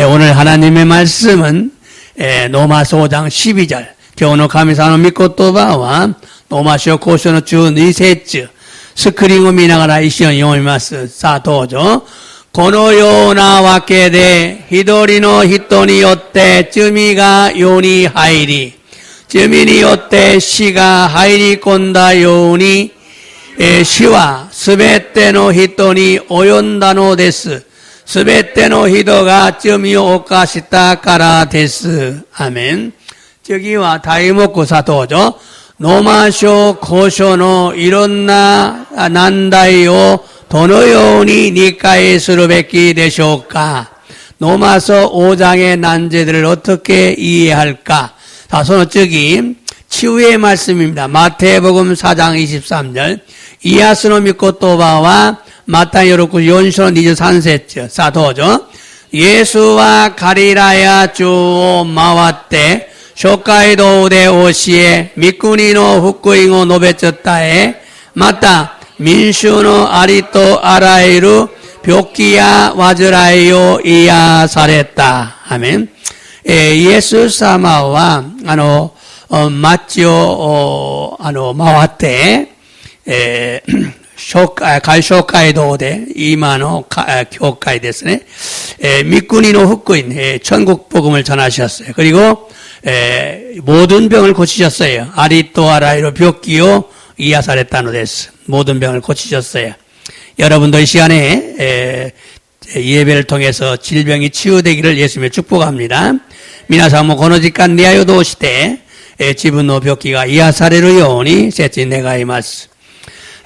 오늘 하나님의 말씀은 로마서 5장 12절 今日の神様の御言葉はローマ書交渉の12節スクリーンを見ながら一緒に読みます。さあどうぞ。このようなわけで一人の人によって罪が世に入り、罪によって死が入り込んだように、死はすべての人に及んだのです。すべての人が罪を犯したからです。アメン。次は題目さどうぞ。ローマ書交渉のいろんな難題をどのように理解するべきでしょうか。로마서 5장의 난제들을 어떻게 이해할까. 자, その次、치유의 말씀입니다. 마태복음 4장 23절. 이하스노 미코토바와 마타이오르쿠 연수노 23節. 자, どうぞ. 예수와 가리라야 주を回って、諸街道で教え、御国の福音を述べちったへ、また、民衆のありとあらゆる病気や患いを癒された。アメン。イエス様は、町を、回って、諸街道で、今の教会ですね。御国の福音、천국 복음을 전하셨어요. 그리고, 모든 병을 고치셨어요. 아리또 아라이로 병기요 이야사랬다노 데스. 모든 병을 고치셨어요. 여러분도 이 시간에 예배를 통해서 질병이 치유되기를 예수님의 축복합니다. 미나사모 고노지간 니아요도 오시때 지분노 병기가 이야사레로 요오니 세치 네가이마스.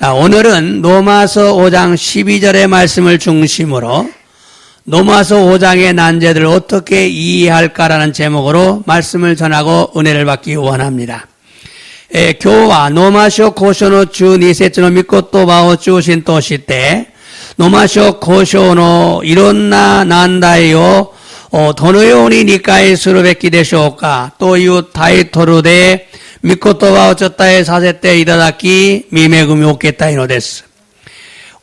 오늘은 로마서 5장 12절의 말씀을 중심으로 로마서 5장의 난제들을 어떻게 이해할까라는 제목으로 말씀을 전하고 은혜를 받기 원합니다. 今日はローマ書交渉の12節の御言葉を中心として、ローマ書交渉のいろんな難題をどのように理解するべきでしょうかというタイトルで御言葉をちょっとさせていただき、御恵みを受けたいのです。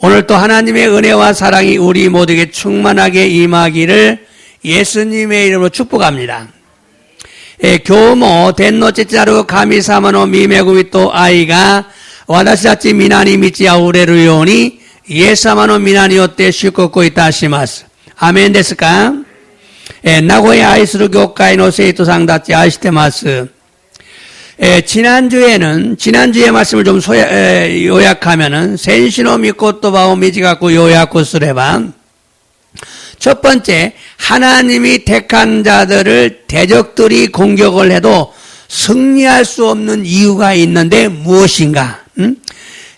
오늘도 하나님의 은혜와 사랑이 우리 모두에게 충만하게 임하기를 예수님의 이름으로 축복합니다. 今日も天の父なる神様の御恵みと愛が私たち皆に満ち溢れるようにイエス様の皆によって祝福いたします。アメンですか？名古屋愛する教会の生徒さんたち愛してます。 지난주의 말씀을 좀 요약하면은, 센시노 미코토바오 미지가쿠 요약을 쓰레바, 첫 번째, 하나님이 택한 자들을 대적들이 공격을 해도 승리할 수 없는 이유가 있는데 무엇인가?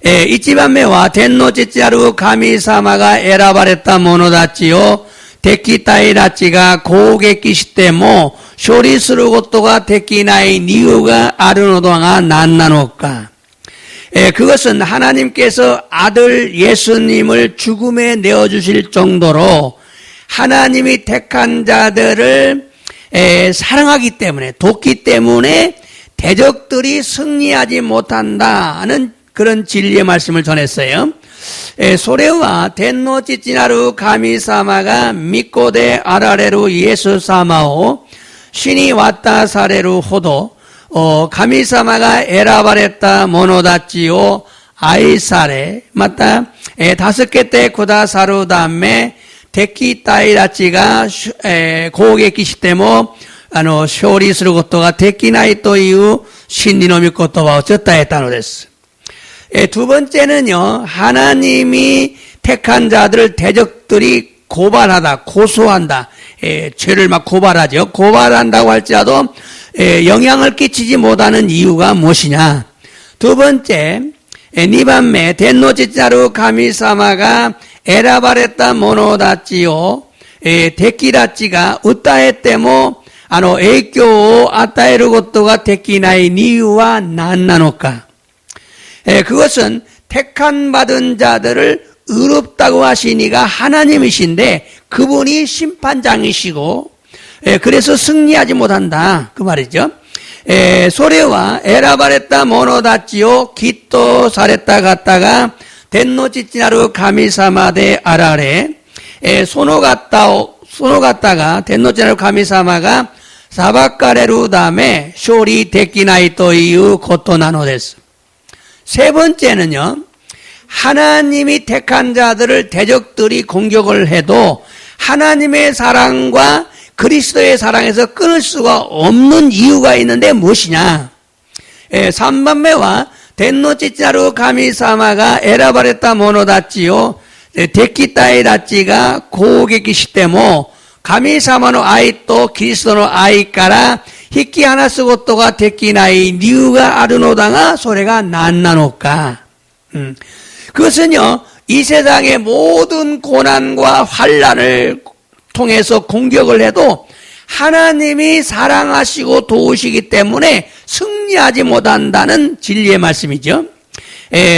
이치반메와 텐노치치아루 가미사마가 에라바레타 모노다치요, 데키타이라치가 고객기시테모, 処理することができない理由があるのが何なのか。 그것은 하나님께서 아들 예수님을 죽음에 내어주실 정도로 하나님이 택한 자들을 사랑하기 때문에, 돕기 때문에 대적들이 승리하지 못한다는 그런 진리의 말씀을 전했어요. それは天の父なる神様が御子であられるイエス様を 신이 왔다 사례로 호도 가미사마가 에라바레타 모노다치오 아이사레 맞다 다섯 개 때 고다사루 다음에 데키 따이라치가 고객기 시테모 쇼리することができないという真理の御言葉を伝えたのです。 두 번째는요, 하나님이 택한 자들을 대적들이 고발하다, 고소한다. 죄를 막 고발하죠. 고발한다고 할지라도 영향을 끼치지 못하는 이유가 무엇이냐. 두 번째, 니반메 덴노지자루 가미사마가 에라바레타 모노다치요 데키라치가 우타에테모 에이교 아타에르 것도가 데키나이 이유와 난나노까. 그것은 택한 받은 자들을 의롭다고 하시니가 하나님이신데 그분이 심판장이시고 그래서 승리하지 못한다 그 말이죠. 소레와 에라바레타 모노다치오 기토 사레타 갔다가 덴노치치나루 가미사마데 아라레 소노가타오 その方が、天の地なる神様が裁かれるため勝利できないということなのです。세 번째는요, 하나님이 택한 자들을 대적들이 공격을 해도 하나님의 사랑과 그리스도의 사랑에서 끊을 수가 없는 이유가 있는데 무엇이냐? 3番目は、天の父なる神様が選ばれた者たちを敵対たちが攻撃しても、神様の愛とキリストの愛から引き離すことができない理由があるのだが、それが何なのか。그것은요, 이 세상의 모든 고난과 환난을 통해서 공격을 해도 하나님이 사랑하시고 도우시기 때문에 승리하지 못한다는 진리의 말씀이죠.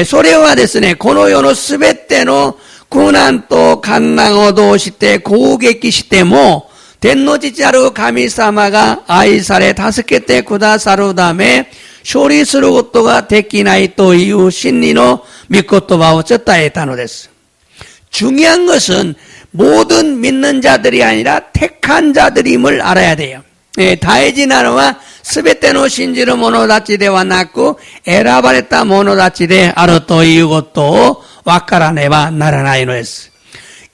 それはですね、この世のすべての苦難と患難を通して攻撃しても、天の父なる神様が愛され助けてくださるため、勝利することができないという真理の御言葉を伝えたのです。중요한 것은 모든 믿는 자들이 아니라 택한 자들임을 알아야 돼요. 大事なのは全ての信じる者たちではなく選ばれた者たちであるということを分からねばならないのです。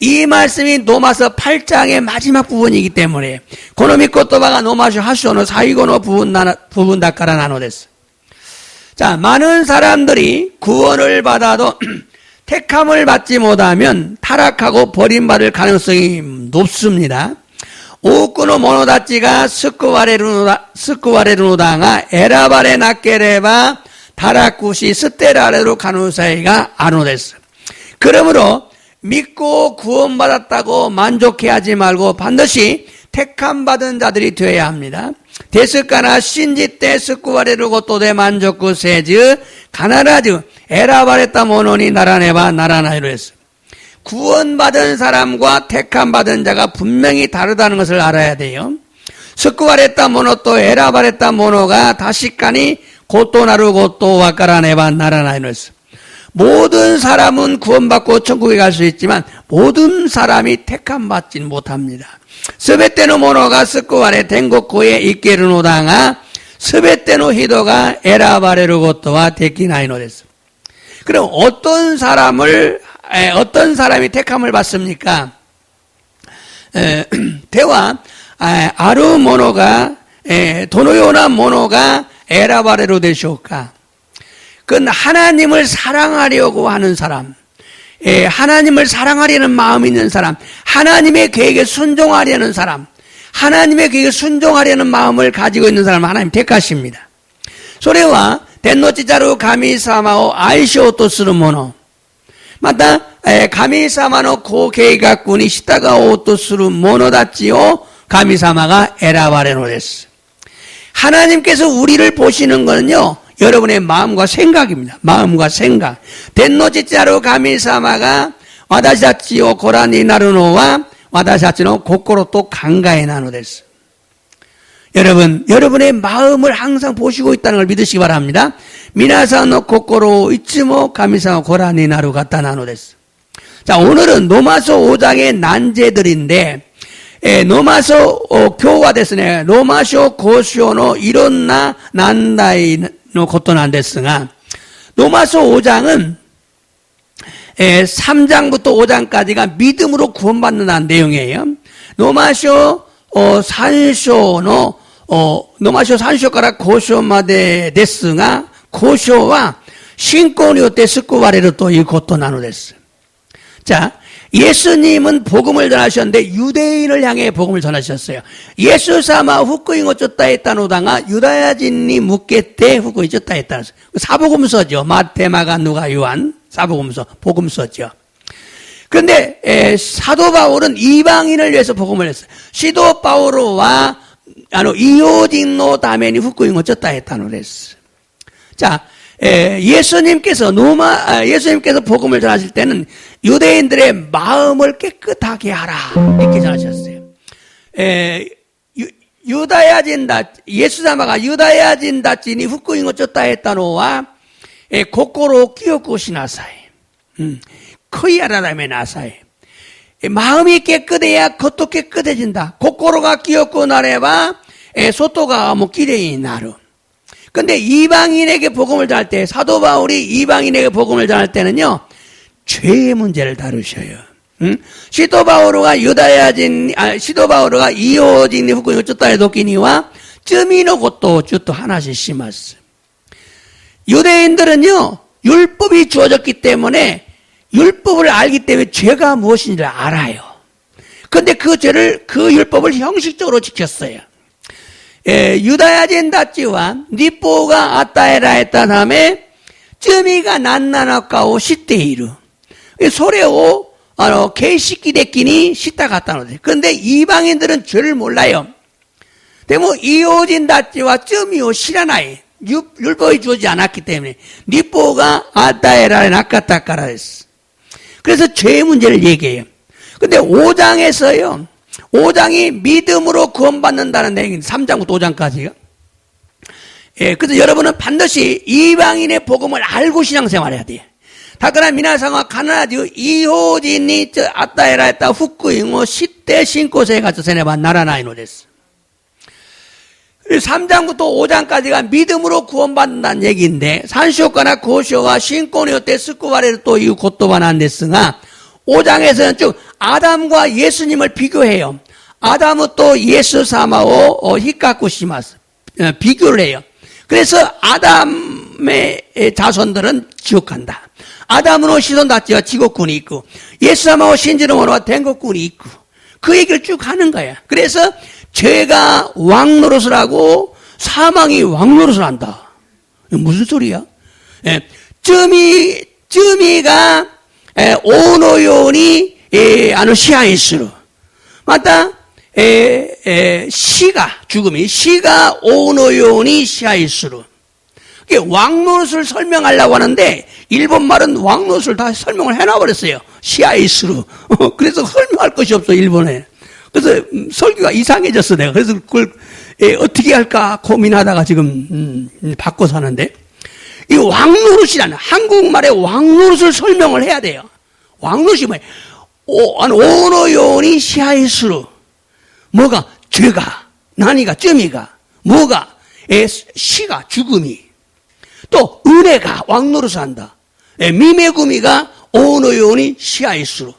이 말씀이 로마서 8장의 마지막 부분이기 때문에 この御言葉がローマ書8章の最後の部分だからなのです。 자, 많은 사람들이 구원을 받아도 택함을 받지 못하면 타락하고 버림받을 가능성이 높습니다. 多くの者たちが救われるのだが選ばれなければタラクし捨てられる可能性があるのです。 그러므로 믿고 구원받았다고 만족해하지 말고 반드시 택함받은 자들이 되어야 합니다. ですから信じて救われることで満足せず必ず選ばれたものにならねばならないのです。 구원받은 사람과 택함받은 자가 분명히 다르다는 것을 알아야 돼요. 救われた者と選ばれた者が確かに異なることを分からねばならないのです。 모든 사람은 구원받고 천국에 갈 수 있지만 모든 사람이 택함받지는 못합니다. すべての者が救われ天国へ行けるのだがすべての人が選ばれることはできないのです。 그럼 어떤 사람이 택함을 받습니까? ではある者がどのような者が選ばれるでしょうか? 그건 하나님을 사랑하려고 하는 사람, 하나님을 사랑하려는 마음이 있는 사람, 하나님의 계획에 순종하려는 사람, 하나님의 계획에 순종하려는 마음을 가지고 있는 사람을 하나님 택하십니다. それは天の父なる神様を愛しようとする者、また神様のご計画に従おうとする者たちを神様が選ばれるのです。 하나님께서 우리를 보시는 것은요, 여러분의 마음과 생각입니다. 마음과 생각. 天の父なる神様が私たちをご覧になるのは私たちの心と考えなのです。 여러분의 마음을 항상 보시고 있다는 걸 믿으시기 바랍니다. 皆さんの心をいつも神様ご覧になる方なのです。 자, 오늘은 로마서 5장의 난제들인데, 로마서 今日はですね、ローマ書5章のいろんな難題のことなんですが、ローマ書 5장은 3장부터 5장까지가 믿음으로 구원받는다는 내용이에요. 로마서 3章のローマ書3章から5章までですが、5章は信仰によって救われるということなのです。 자, 예수님은 복음을 전하셨는데 유대인을 향해 복음을 전하셨어요. 예수様は福音を伝えたのだがユダヤ人に向けて福音を伝えたんです。 사복음서죠. 마태, 마가, 누가, 요한 사복음서, 복음서죠. 그런데 사도 바울은 이방인을 위해서 복음을 했어요. 시도 바울과 이호진의ために福音を伝えたのです。 자, 예수님께서 복음을 전하실 때는 유대인들의 마음을 깨끗하게 하라 이렇게 전하셨어요. 예수様がユダヤ人たちに福音を伝えたのは心を清くしなさい。悔い改めなさい。 마음이 깨끗해야 겉도 깨끗해진다. 고코로가 끼었고 나래ば 外が 뭐 기레이 나루. 근데 이방인에게 복음을 전할 때, 사도 바울이 이방인에게 복음을 전할 때는요, 죄의 문제를 다루셔요. 시도 바오로가 시도 바오로가 이호진이 후쿠니 어쩌다의 도끼니와 쯔미노 것도 쭈또 하나씩 심었어. 유대인들은요, 율법이 주어졌기 때문에 율법을 알기 때문에 죄가 무엇인지를 알아요. 근데 그 죄를, 그 율법을 형식적으로 지켰어요. 유다야진 다찌와 니뽀가 아따에라 했다 다음에 쯔미가 난나나까오 시테이루. 소래오 개식기 됐기니 시다 갔다 놓대. 그런데 이방인들은 죄를 몰라요. 때문에 이호진 다찌와 쯔미오 시라나이. 율법이 주어지지 않았기 때문에 니뽀가 아따에라에 낚았다까라 했어. 그래서 죄의 문제를 얘기해요. 근데 5장에서요. 5장이 믿음으로 구원받는다는 내용입니다. 3장부터 5장까지요. 그래서 여러분은 반드시 이방인의 복음을 알고 신앙생활해야 돼요. 다그나 미나상과 가나나지 이호진이 아따에라 했다 후쿠잉어 시대 신고세에 가서 세네바 나라나이노 됐어. 3장부터 5장까지가 믿음으로 구원받는다는 얘기인데 산쇼가나 고쇼가 신권이었대 스쿠바레를 또 이후 곧도반 안 됐으나 5장에서는 쭉 아담과 예수님을 비교해요. 아담은 또 예수 사마오 히카쿠시마스 비교를 해요. 그래서 아담의 자손들은 지옥간다. 아담으로 시돈 다찌와 지옥군이 있고 예수 사마오 신지름으로天国군이 있고 그 얘기를 쭉 하는 거야. 그래서 죄가 왕노릇을 하고 사망이 왕노릇을 한다. 무슨 소리야? 쯔미가 오노요니 시하이스루. 맞다? 시가 오노요니 시하이스루. 왕노릇을 설명하려고 하는데 일본 말은 왕노릇을 다 설명을 해놔버렸어요. 시하이스루. 그래서 설명할 것이 없어 일본에. 그래서 설교가 이상해졌어 내가. 그래서 그걸 어떻게 할까 고민하다가 지금 바꿔서 하는데 이 왕노릇이라는 한국말의 왕노릇을 설명을 해야 돼요. 왕노릇이 뭐예요? 오노요니 시하이스루. 뭐가? 죄가, 난이가, 쯔미가, 뭐가? 시가, 죽음이. 또 은혜가 왕노릇을 한다. 미메구미가 오노요니 시하이스루.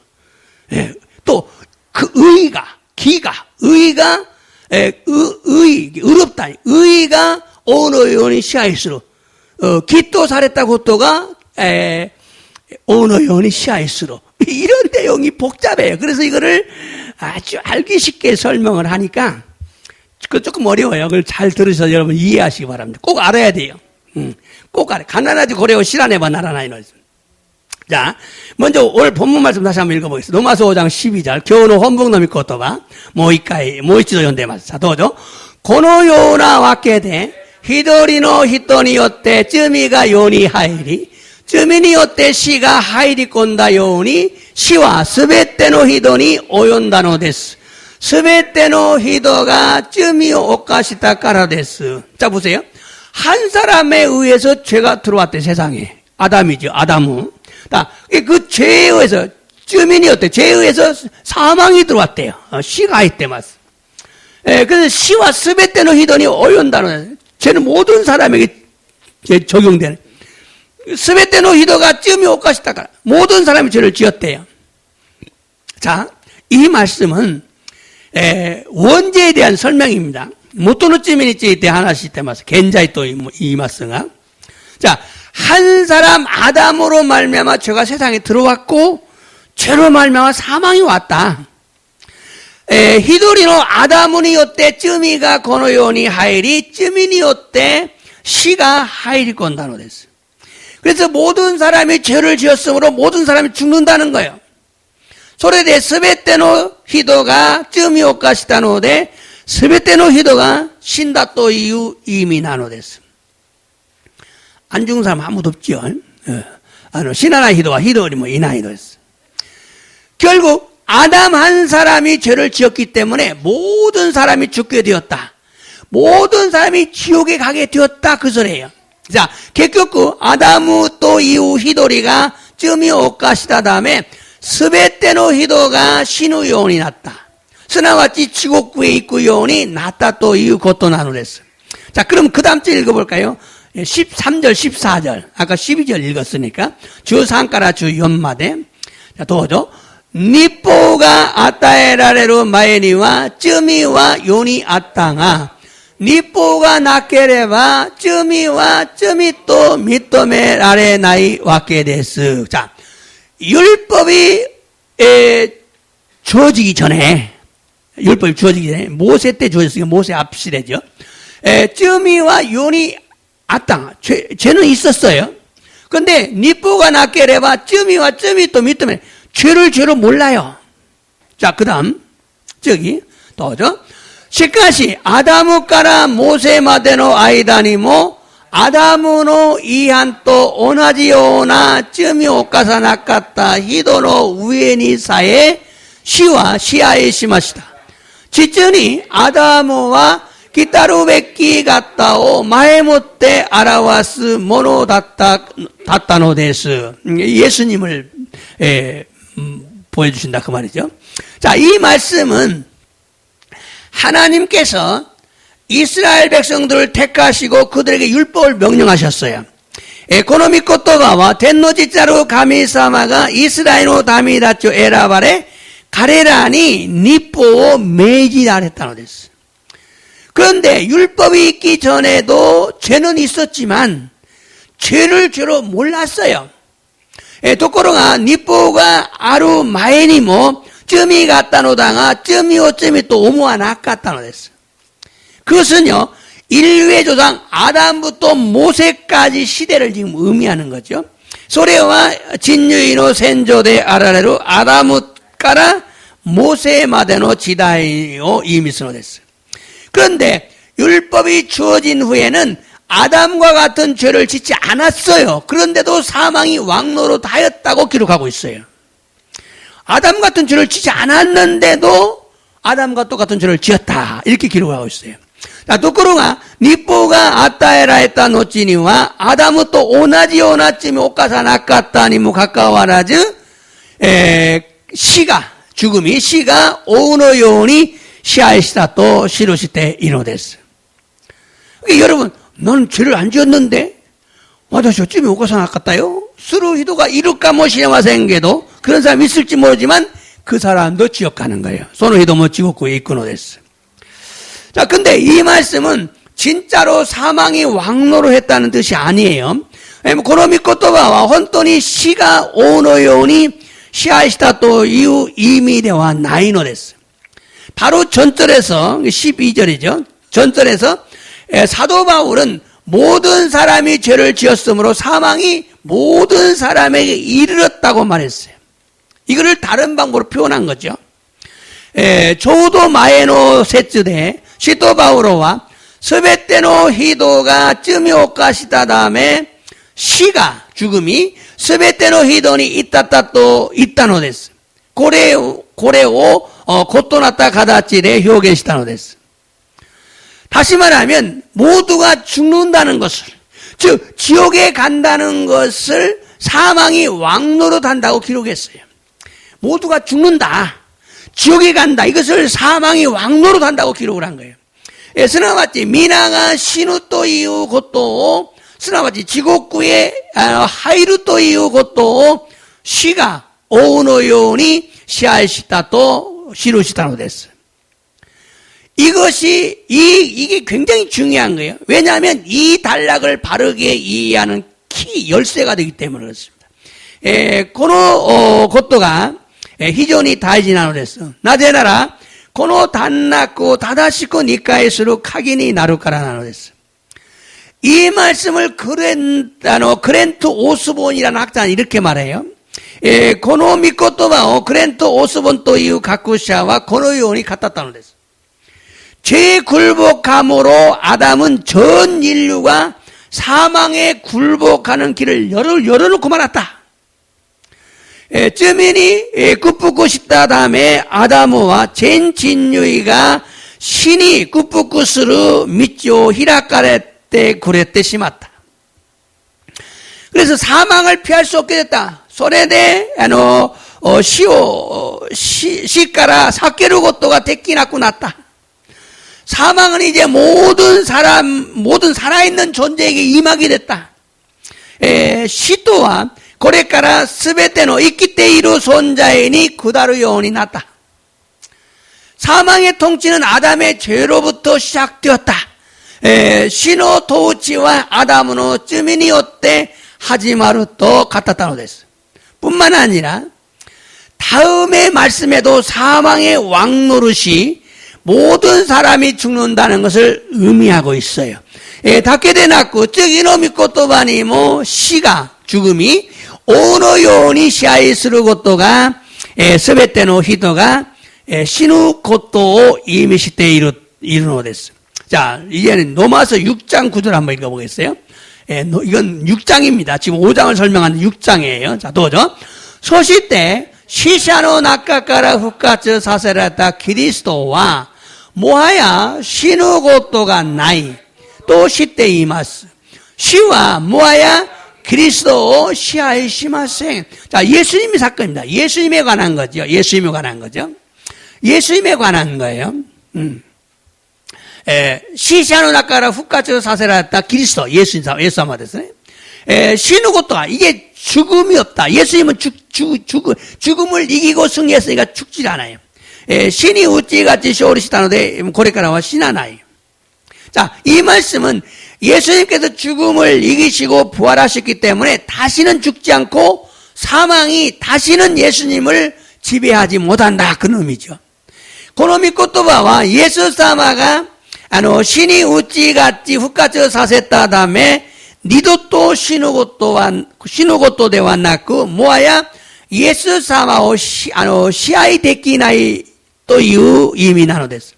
또 그 의가 의롭다. 의가 오노요니 시하이스루. 기또 사랬다 고토가 오노요니 시하이스루. 이런 내용이 복잡해요. 그래서 이거를 아주 알기 쉽게 설명을 하니까 그 조금 어려워요. 그걸 잘 들으셔서 여러분 이해하시기 바랍니다. 꼭 알아야 돼요. 꼭 알아요. 가나나지 고레오 시라네바 나라나이노. 자, 먼저 오늘 본문 말씀 다시 한번 읽어보겠습니다. 로마서 5장 12절. 교노 혼복노미 코토바 모이치도 연대마스. 자, 도죠. 고노요나 와케데 히도리노 히토니요테 쯔미가 요니 하이리 쯔미니요테 시가 하이리 꼰다 요니 시와 스베테노 히도니 오연다노 데스. 스베테노 히도가 쯔미오 오카시타 까라 데스. 자, 보세요. 한 사람에 의해서 죄가 들어왔대, 세상에. 아담이죠, 아담은. 그 죄에 의해서, 쯔민이었대. 죄에 의해서 사망이 들어왔대요. 시가 있대마스. 그래서 시와 스베테노 히도니 오연다노. 죄는 모든 사람에게 적용되는. 스베테노 히도가 쯔미 오카시타까라. 모든 사람이 죄를 지었대요. 자, 이 말씀은 원죄에 대한 설명입니다. 모토노 쯔미니찌 때 하나씩 때마서 겐자이 또 이 말씀아. 자, 한 사람 아담으로 말미암아 죄가 세상에 들어왔고 죄로 말미암아 사망이 왔다. 히도리노 아다무니요때 쯔미가 고노요니 하이리 쯔미니요때 시가 하이리 건다노 됐어. 그래서 모든 사람이 죄를 지었으므로 모든 사람이 죽는다는 거예요. 소레데 스베테노 히도가 쯔미오카시다노데 스베테노 히도가 신다 또 이유 이미 나노 됐어. 안 죽은 사람 아무도 없죠. 시나나 히도와 히도리 뭐 이나이도 했어. 결국 아담 한 사람이 죄를 지었기 때문에 모든 사람이 죽게 되었다. 모든 사람이 지옥에 가게 되었다. 그 소리예요. 자, 결국 아담우 또 이후 히도리가 쯔미 오카시다 다음에 すべての人が死ぬようになった。すなわち地獄へ行くようになったということなのです。자, 그럼 그 다음 절 읽어볼까요? 13절, 14절. 아까 12절 읽었으니까. 주 상가라 주 연마대. 자, 도죠. 니뽀가 아따에라레로 마에니와 쯔미와 요니 아따가 니뽀가 나케레바 쯔미와 쯔미 또 미토메 라레 나이 와케 데스. 자, 율법이 주어지기 전에 율법이 주어지기 전에 모세 때 주어졌으니까 모세 앞 시대죠. 쯔미와 요니 아땅 죄는 있었어요. 근데 니뽀가 나케레바 쯔미와 쯔미 또 미토메 죄를 몰라요. 자, 그 다음, 저기, 또죠. しかし、アダムからモーセまでの間にも、アダムの違反と同じような罪を犯さなかった人の上にさえ、死は支配しました。実に、アダムは、来たるべき方を前もって表すものだったのです。 예수님을, 보여주신다 그 말이죠. 자, 이 말씀은 하나님께서 이스라엘 백성들을 택하시고 그들에게 율법을 명령하셨어요. この御言葉は天の父なる神様がイスラエルの民たちを選ばれ彼らに律法を命じられたのです. 그런데 율법이 있기 전에도 죄는 있었지만 죄를 죄로 몰랐어요. ところが律法がある前にも罪があったのだが罪を罪と思わなかったのです. 그것은요 인류의 조상 아담부터 모세까지 시대를 지금 의미하는 거죠. それは人類の先祖であられるアダムからモーセまでの時代を意味するのです. 그런데 율법이 주어진 후에는 아담과 같은 죄를 짓지 않았어요. 그런데도 사망이 왕노릇하였다고 기록하고 있어요. 아담 같은 죄를 짓지 않았는데도 아담과 똑같은 죄를 지었다. 이렇게 기록하고 있어요. ところが律法が与えられた後にはアダムと同じような罪を犯さなかったにもかかわらず、죽음이死が王のように支配したと記しているのです. 여러분, 너는 죄를 안 지었는데, 私は罪を犯さなかったよ. する人がいるかもしれませんけど, 그런 사람이 있을지 모르지만 그 사람도 지옥 가는 거예요. その人も地獄へ行くのです. 자, 근데 이 말씀은 진짜로 사망이 왕노릇했다는 뜻이 아니에요. この御言葉は本当に死が王のように支配したという意味ではないのです. 바로 전절에서 12절이죠. 전절에서 사도 바울은 모든 사람이 죄를 지었으므로 사망이 모든 사람에게 이르렀다고 말했어요. 이거를 다른 방법으로 표현한 거죠. ちょうど前の節で使徒パウロはすべての人が罪を犯したため死が죽음이すべての人に至ったと言ったのです. これを異なった形で表現したのです. 다시 말하면 모두가 죽는다는 것을, 즉 지옥에 간다는 것을 사망이 왕노릇한다고 기록했어요. 모두가 죽는다, 지옥에 간다, 이것을 사망이 왕노릇한다고 기록을 한 거예요. すなわち皆が死ぬということを、すなわち地獄へ入るということを死が王のように支配したと記したのです. 이게 굉장히 중요한 거예요. 왜냐하면 이 단락을 바르게 이해하는 키 열쇠가 되기 때문에 그렇습니다. このことが非常に大事なのです. なぜならこの단락を正しく理解する鍵になるからなのです. 이 말씀을 그랜트 오스본이라는 학자는 이렇게 말해요. この御言葉をクレント・オスボンという学者はこのように語ったのです. 죄에 굴복함으로 아담은 전 인류가 사망에 굴복하는 길을 열어놓고 말았다. 罪に屈服したためアダムは전人類が死に屈服する道を開かれてくれてしまった. 그래서 사망을 피할 수 없게 됐다. それで 시가라 사케르 고토가 데키나쿠 났다. 사망은 이제 모든 살아있는 존재에게 임하게 됐다. 시 또한 これからすべての生きている存在に下るようになった。 사망의 통치는 아담의 죄로부터 시작되었다. 신의 통치와 아담의罪によって始まると語ったのです. 뿐만 아니라 다음의 말씀에도 사망의 왕노릇이 모든 사람이 죽는다는 것을 의미하고 있어요. だけでなく次の御言葉にも死が죽음이王のように支配することがすべての人が死ぬことを意味しているのです. 자, 이제는 로마서 6장 9절 한번 읽어보겠어요. 이건 6장입니다. 지금 5장을 설명하는 6장이에요. 자, 도죠. そして死者の中から復活させられたキリストはもはや死ぬことがないと知っています. 死はもはやキリストを支配しません. 자, 예수님의 사건입니다. 예수님에 관한 거죠. 예수님에 관한 거죠. 예수님에 관한 거예요. 死者の中から復活させられたキリスト、イエス様ですね。死ぬことは이게 죽음이 없다. 예수님은 죽음을 이기고 승리했으니까 죽지 않아요. 신이 우찌같이勝利したのでこれからは死なない. 자, 이 말씀은 예수님께서 죽음을 이기시고 부활하셨기 때문에 다시는 죽지 않고 사망이 다시는 예수님을 지배하지 못한다. 그런 의미죠. この御言葉はイエス様が死に打ち勝ち復活させたため二度と死ぬことではなくもはやイエス様を支配できないという意味なのです.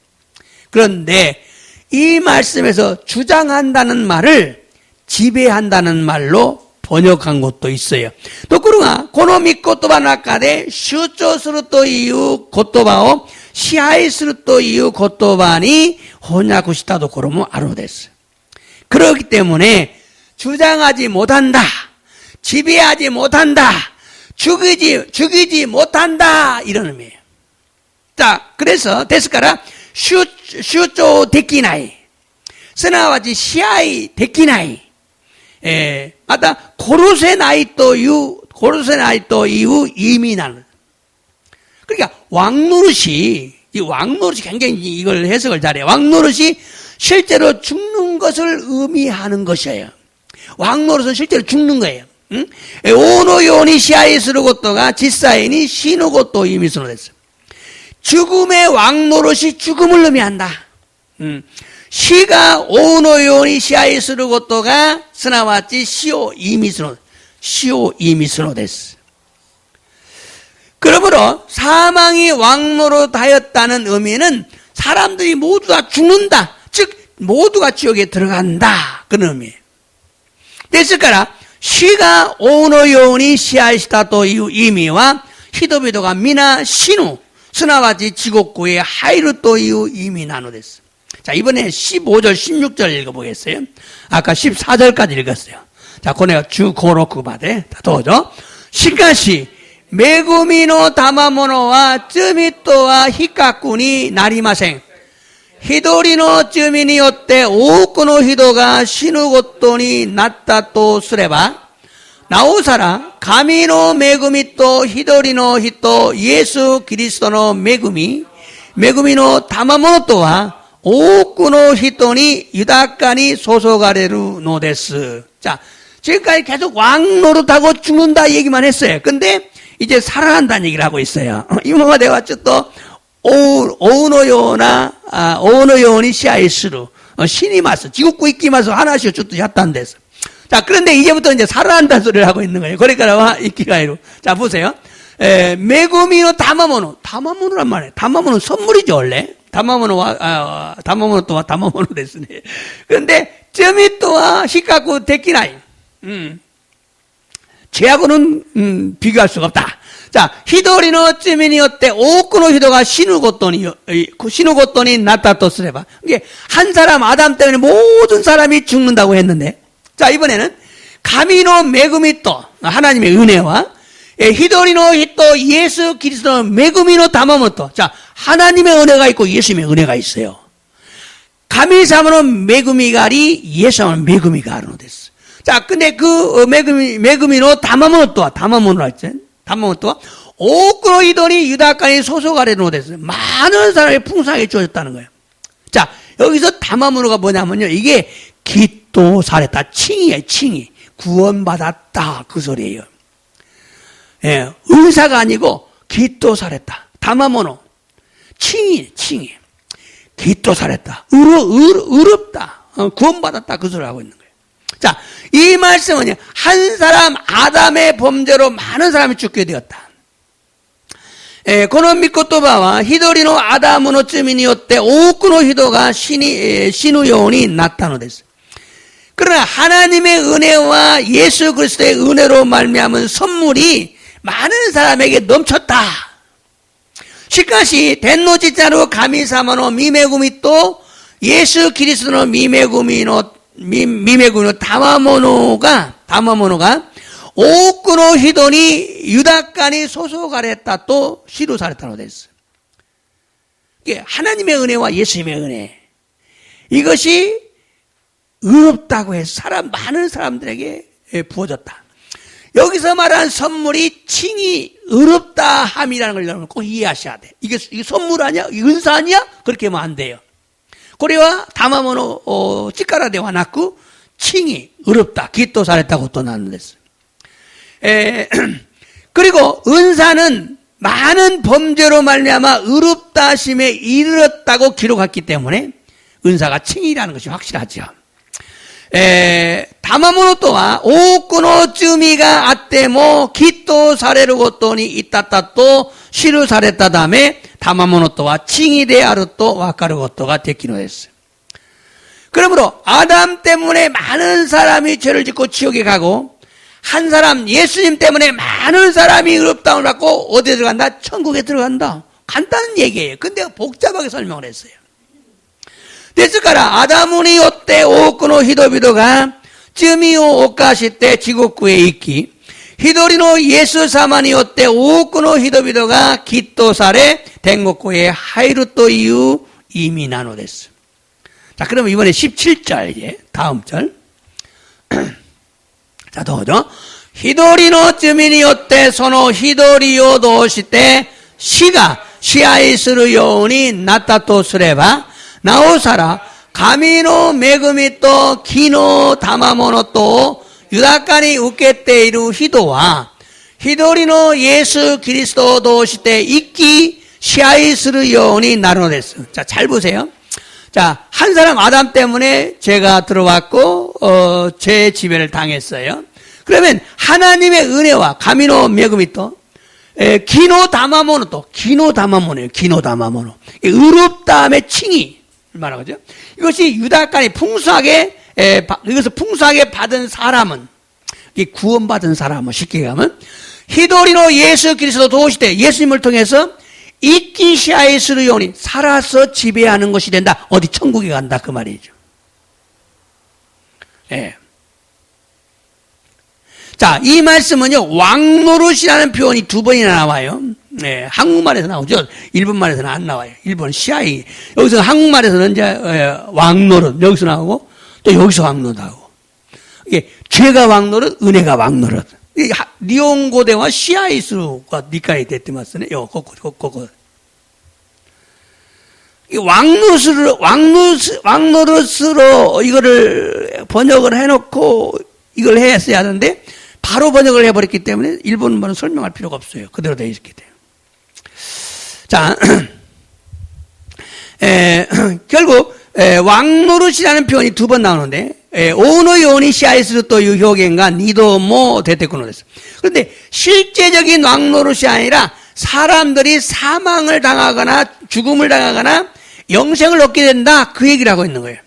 그런데 이 말씀에서 주장한다는 말을 지배한다는 말로 번역한 것도 있어요. ところがこの御言葉の中で主張するという言葉を支配するという言葉に翻訳したところもあるのです. 그렇기 때문에 주장하지 못한다, 지배하지 못한다, 죽이지 못한다 이런 의미예요. 자, 그래서 ですから主張できない、すなわち支配できない、また殺せないという意味なの. 그러니까 왕노릇이 굉장히 이걸 해석을 잘해요. 왕노릇이 실제로 죽는 것을 의미하는 것이에요. 왕노릇은 실제로 죽는 거예요. 王のように支配することが実際に死ぬことを意味するのです. 죽음의 왕노릇이 죽음을 의미한다. 시가王のように支配することがすなわち死を意味するのです. 그러므로 사망이 왕노릇하였다는 의미는 사람들이 모두 다 죽는다. 즉 모두가 지옥에 들어간다. 그런 의미예요. ですから死が王のように支配したという意味は人々が皆死ぬすなわち地獄へ入るという意味なのです. 자, 이번에 15절, 16절 읽어보겠어요. 아까 14절까지 읽었어요. 자, 고네가 주 고로쿠 바데. 더 죠. しかし恵みの賜物は罪とは比較になりません。一人の罪によって多くの人が死ぬことになったとすれば、なおさら神の恵みと一人の人イエス・キリストの恵みの賜物とは多くの人に豊かに注がれるのです. 자, 지금까지 계속 왕노릇하고 죽는다 얘기만 했어요. 근데 이제 살아난다는 얘기를 하고 있어요. 이모가 내가 또 오노요나 오노요니 시아이스루 신이 마스 지국구 있기마스 하나씩 쭉 했단데서. 자, 그런데 이제부터 이제 살아난다는 소리를 하고 있는 거예요. 그러니까 이끼가이로. 자, 보세요. 메구미노 다마모노란 말이에요. 다마모노는 선물이죠, 원래. 다마모노 또와 다마모노 됐으네. 그런데 점이 또와 시카쿠 데키나이. 죄하고는 비교할 수가 없다. 자, 히도리노 쯔미니요때 오쿠노 히도가 시누고토니 나타토 쓰레바. 이게 한 사람 아담 때문에 모든 사람이 죽는다고 했는데, 자, 이번에는 가미노 메구미 또 하나님의 은혜와 히도리노 히토 예수 그리스도 메구미노 다마모토. 자, 하나님의 은혜가 있고 예수님의 은혜가 있어요. 가미사모노 메구미가리 예수는 메구미가 아르노 데스. 자, 근데 그 메구미노 다마모노토와 다마모노라 했죠. 다마모노토와 오크로 히도니 유다간이 소속아래노 데스. 많은 사람이 풍성하게 주어졌다는 거예요. 자, 여기서 다마모노가 뭐냐면요. 이게 기또 살했다. 칭이에요, 칭이. 구원받았다. 그 소리예요. 예, 의사가 아니고 기또 살했다. 다마모노. 칭이. 기또 살했다. 의롭다. 구원받았다. 그 소리를 하고 있는 거예요. 자, 이 말씀은 한 사람 아담의 범죄로 많은 사람이 죽게 되었다. 고노 미코토바와 히도리노 아다무노 쯔미니요때 오쿠노 히도가 신우요원이 나타노 데스. 그러나 하나님의 은혜와 예수 그리스도의 은혜로 말미암은 선물이 많은 사람에게 넘쳤다. 시카시 덴노지자로 가미사마노 미메구미 또 예수 그리스도의 미메구미노 다마모노가 오쿠노 히도니 유다간이 소속하랬다 또 시루사랬다고 됐어. 이게 하나님의 은혜와 예수님의 은혜. 이것이 의롭다고 해서 많은 사람들에게 부어졌다. 여기서 말하는 선물이 칭이 의롭다 함이라는 걸 여러분 꼭 이해하셔야 돼. 이게 선물 아니야? 은사 아니야? 그렇게 하면 안 돼요. 고래와 다마모노 찌까라데와 낳고 칭이 의롭다. 기또 살했다고 또 나누었어요. 그리고 은사는 많은 범죄로 말미암아 의롭다 하심에 이르렀다고 기록했기 때문에 은사가 칭이라는 것이 확실하죠. 다마모노 또한 오쿠노 쯔미가 아떼모 기또 사레르 고토니 이따따 또 시루 사레타 다음에 다마모노 또한 칭이 되아르 또 와카르 고토가 됐기로 했어요. 그러므로 아담 때문에 많은 사람이 죄를 짓고 지옥에 가고 한 사람 예수님 때문에 많은 사람이 의롭다움을 받고 어디에 들어간다? 천국에 들어간다. 간단한 얘기예요. 근데 복잡하게 설명을 했어요. ですからアダムによって多くの人々が罪を犯して地獄へ行き、一人のイエス様によって多くの人々がきっとされ天国へ入るという意味なのです。 자, 그러면 이번에 17절 이제 다음 절. 자, 도죠. 一人の罪によってその一人を通して死が支配するようになったとすれば、なおさら神の恵みと義の賜物と豊かに受けている人は一人のイエス・キリストを通して一気支配するようになるのです。 자, 잘 보세요. 자, 한 사람 아담 때문에 죄가 들어왔고 죄의 지배를 당했어요. 그러면 하나님의 은혜와 가미노 메구미 또 기노 다마모노 또 기노 다마모노예요. 기노 다마모노. 의롭다함의 칭이 말하죠. 이것이 유다간이 풍성하게 이것을 풍성하게 받은 사람은 이 구원받은 사람은 쉽게 가면 히도리노 예수 그리스도 도시대 예수님을 통해서 이끼시아이스르요니 살아서 지배하는 것이 된다. 어디 천국에 간다 그 말이죠. 예. 자, 이 말씀은요 왕노릇이라는 표현이 두 번이나 나와요. 네, 한국말에서 나오죠. 일본말에서는 안 나와요. 일본 시아이. 여기서 한국말에서는 이제 왕노릇 여기서 나오고 또 여기서 왕노릇 나오고. 이게 죄가 왕노릇, 은혜가 왕노릇. 니온고대와 시아이스루가 니까이 됐더만서네. 요 거거. 이 왕노릇으로 이거를 번역을 해놓고 이걸 했어야 하는데 바로 번역을 해버렸기 때문에 일본말은 설명할 필요가 없어요. 그대로 되어 있기 때문에. 자, 결국 왕노릇이라는 표현이 두 번 나오는데 오노 요니 시아이스루 또 유 효겐가 니도 모 대테쿠노 됐어. 그런데 실제적인 왕노릇이 아니라 사람들이 사망을 당하거나 죽음을 당하거나 영생을 얻게 된다 그 얘기를 하고 있는 거예요.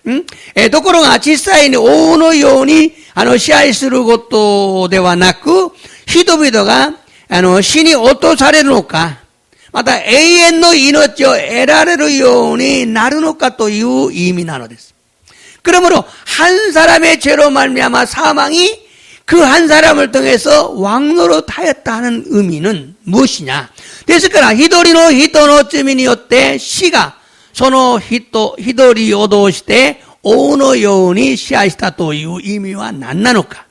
도코로가 지사이니 오노 요니 시아이스루 것도 대와 나쿠 히도비도가 신이 어떠 사례로까 また永遠の命を得られるようになるのかという意味なのです。 그러므로 한 사람의 죄로 말미암아 사망이 그 한 사람을 통해서 왕노릇하였다는 의미는 무엇이냐? ですから一人の人の罪によって死がその一人を通して王のように支配したという意味は何なのか?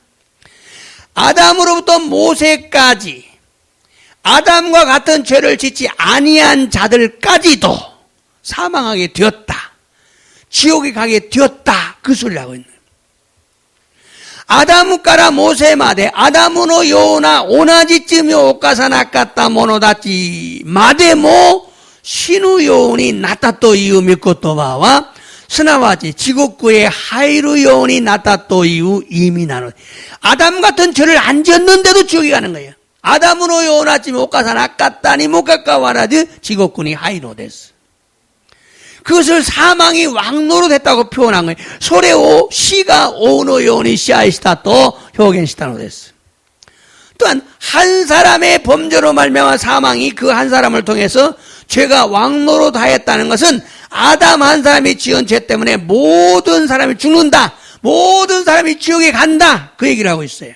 아담으로부터 모세까지 아담과 같은 죄를 짓지 아니한 자들까지도 사망하게 되었다. 지옥에 가게 되었다. 그 소리를 하고 있는 거예요. アダムからモーセまでアダムのような同じ罪を犯さなかった者たちまでも死ぬようになったという御言葉は、すなわち地獄へ入るようになったという意味なので、아담 같은 죄를 안 지었는데도 지옥에 가는 거예요. 아담의ような罪を犯さなかったにもかかわらず地獄に入るのです. 그것을 사망이 왕노릇했다고 표현한 거예요. それを死が王のように支配したと表現したのです. 또한 한 사람의 범죄로 말미암아 사망이 그 한 사람을 통해서 죄가 왕노릇하였다는 것은 아담 한 사람이 지은 죄 때문에 모든 사람이 죽는다. 모든 사람이 지옥에 간다. 그 얘기를 하고 있어요.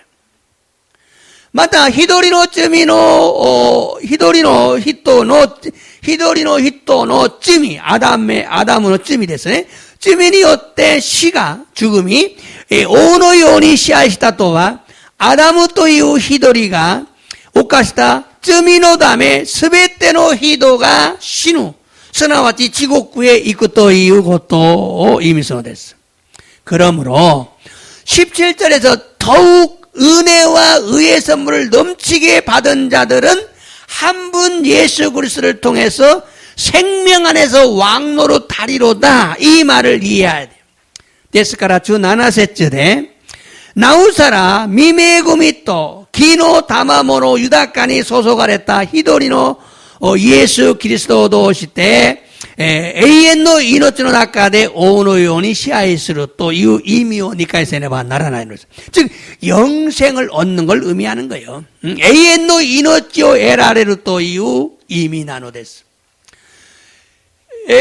また、一人の罪ですね。罪によって死が、죽음이王のように支配したとは、アダムという一人が犯した罪のため、すべての人が死ぬ。すなわち地獄へ行くということを意味するのです。그러므로 17절에서 더욱 은혜와 의의 선물을 넘치게 받은 자들은 한 분 예수 그리스도를 통해서 생명 안에서 왕노릇하리로다. 이 말을 이해해야 돼요. ですから17節なおさら未恵みと義の賜物を豊かに注がれた一人のイエス・キリストを通して永遠の命の中で王のように支配するという意味を理解せねばならないのです。즉 영생을 얻는 걸 의미하는 거예요. 永遠の命を得られるという意味なのです.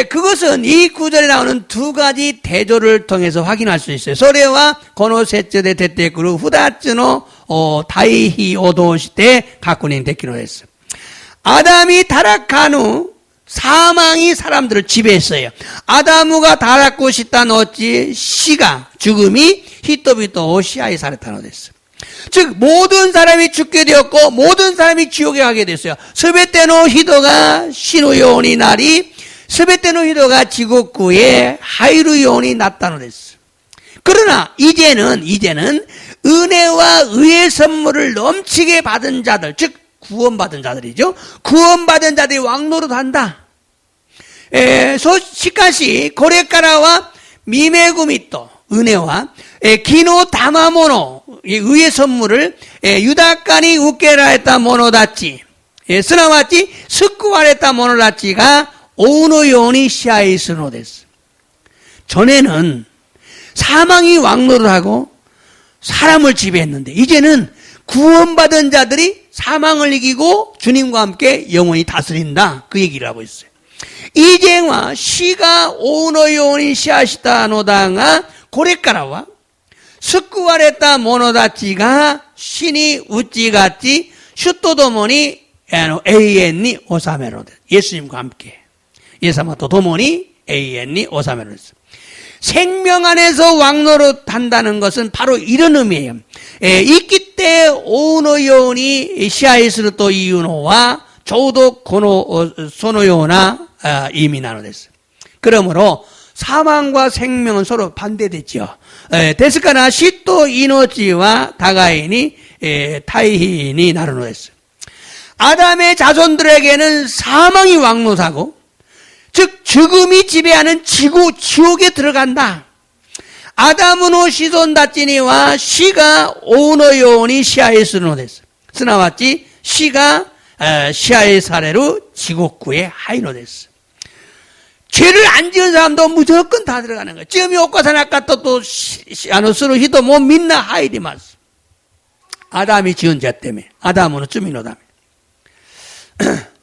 그것은 이 구절에 나오는 두 가지 대조를 통해서 확인할 수 있어요. それはこの節で出てくる2つの対比を通して確認できるのです. 아담이 타락한 후 사망이 사람들을 지배했어요. 아담가 타락고 싶다는 어찌 시가 죽음이 히토비토 시아에 살았다는 것이었어요. 즉 모든 사람이 죽게 되었고 모든 사람이 지옥에 가게 됐어요. 스베테노 히도가 신우요원이 나리 스베테노 히도가 지옥구에 하이루요원이 났다는 것이었어요. 그러나 이제는 은혜와 의의 선물을 넘치게 받은 자들, 즉 구원받은 자들이죠. 구원받은 자들이 왕노릇한다. しかしこれからは未恵みと 은혜와義の賜物 의의 선물을豊かに受けられた者たち すなわち救われた者たちが王のように支配するのです. 전에는 사망이 왕노릇하고 사람을 지배했는데 이제는 구원받은 자들이 사망을 이기고 주님과 함께 영원히 다스린다. 그 얘기를 하고 있어요. 이제와 시가 오너 요원이 시하시다 노다가 고래까라와 스쿠와레타 모노다치가 신이 우찌같이 슈토도모니 에이엔니 오사메로데 예수님과 함께 예사마토 도모니 에이엔니 오사메로데 생명 안에서 왕노릇한다는 것은 바로 이런 의미예요. 있기 때 오너 요원이 시하이스루 또 이유노와 저도 고노 소노요나 이미 나노데스. 그러므로 사망과 생명은 서로 반대되죠. 데스카나 시토 이노치와 다가이니 타이히니 나르노데스. 아담의 자손들에게는 사망이 왕노사고 즉 죽음이 지배하는 지옥에 들어간다. 아담의 시손다치니와 시가 오너 요원이 시하이스노 데스. 스나와치 시가 시하의 사례로 지옥구에 하이노 데스. 죄를 안 지은 사람도 무조건 다 들어가는 거예요. 지금이 오카사나카토 또 스루 히도 못 믿나 하이리마스. 아담이 지은 죄 때문에 아담은 쯤이노 다음에.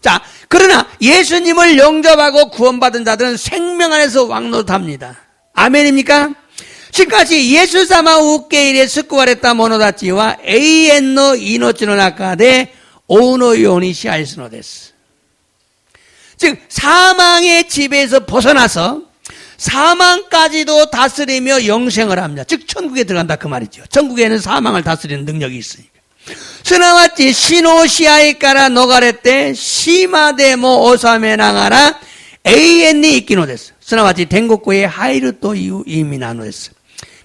자, 그러나 예수님을 영접하고 구원받은 자들은 생명 안에서 왕노릇합니다. 아멘입니까? しかし、イエス様を受け入れ救われた者たちは永遠の命の中で王のように支配するのです。즉 사망의 지배에서 벗어나서 사망까지도 다스리며 영생을 합니다. 즉 천국에 들어간다 그 말이죠. 천국에는 사망을 다스리는 능력이 있으니까. すなわち死の支配から逃れて死までも治めながら永遠に生きるのです。すなわち天国へ入るという意味なのです。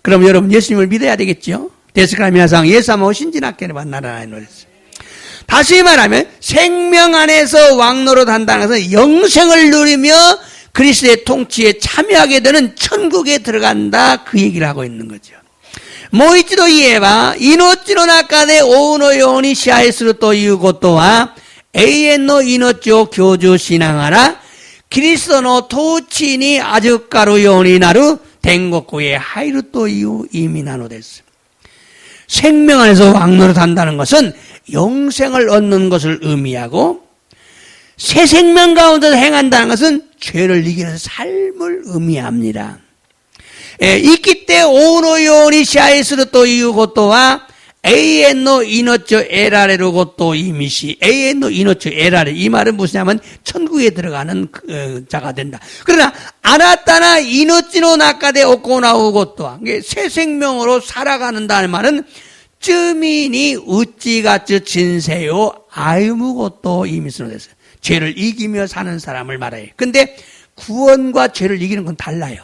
그럼 여러분 예수님을 믿어야 되겠죠? ですから皆さんイエス様を信じなければならないのです。 다시 말하면 생명 안에서 왕노릇한다는 것은 영생을 누리며 그리스도의 통치에 참여하게 되는 천국에 들어간다 그 얘기를 하고 있는 거죠. もう一度言えば命の中で王のように支配するということは永遠の命を享受しながらキリストの統治に預かるようになる天国へ入るという意味なのです。 생명 안에서 왕노릇한다는 것은 영생을 얻는 것을 의미하고 새 생명 가운데서 행한다는 것은 죄를 이기는 삶을 의미합니다. 生きて王のように支配するということは永遠の命を得られることを意味し永遠の命を得られる이 말은 무엇이냐면 천국에 들어가는 자가 된다. 그러나 아나타나命の中で行うこと새 생명으로 살아가는다는 말은 쯔민이 우찌같이 진세요 아유무 것도 이미 쓰는 데서 죄를 이기며 사는 사람을 말해요. 근데 구원과 죄를 이기는 건 달라요.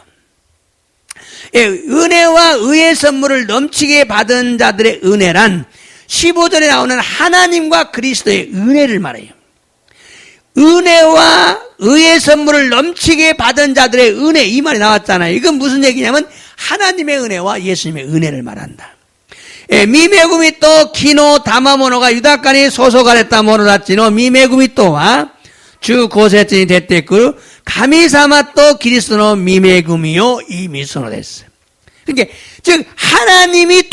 예, 은혜와 의의 선물을 넘치게 받은 자들의 은혜란 15절에 나오는 하나님과 그리스도의 은혜를 말해요. 은혜와 의의 선물을 넘치게 받은 자들의 은혜 이 말이 나왔잖아요. 이건 무슨 얘기냐면 하나님의 은혜와 예수님의 은혜를 말한다. 예, 미메구미 또 기노 다마모노가 유다간이 소속하랬다 모노다치노 미메구미 또와 주 고세천이 됐대꾸르 가미사마 또 그리스도노 미메구미요 이 미소노 됐어. 그러니까 즉 하나님이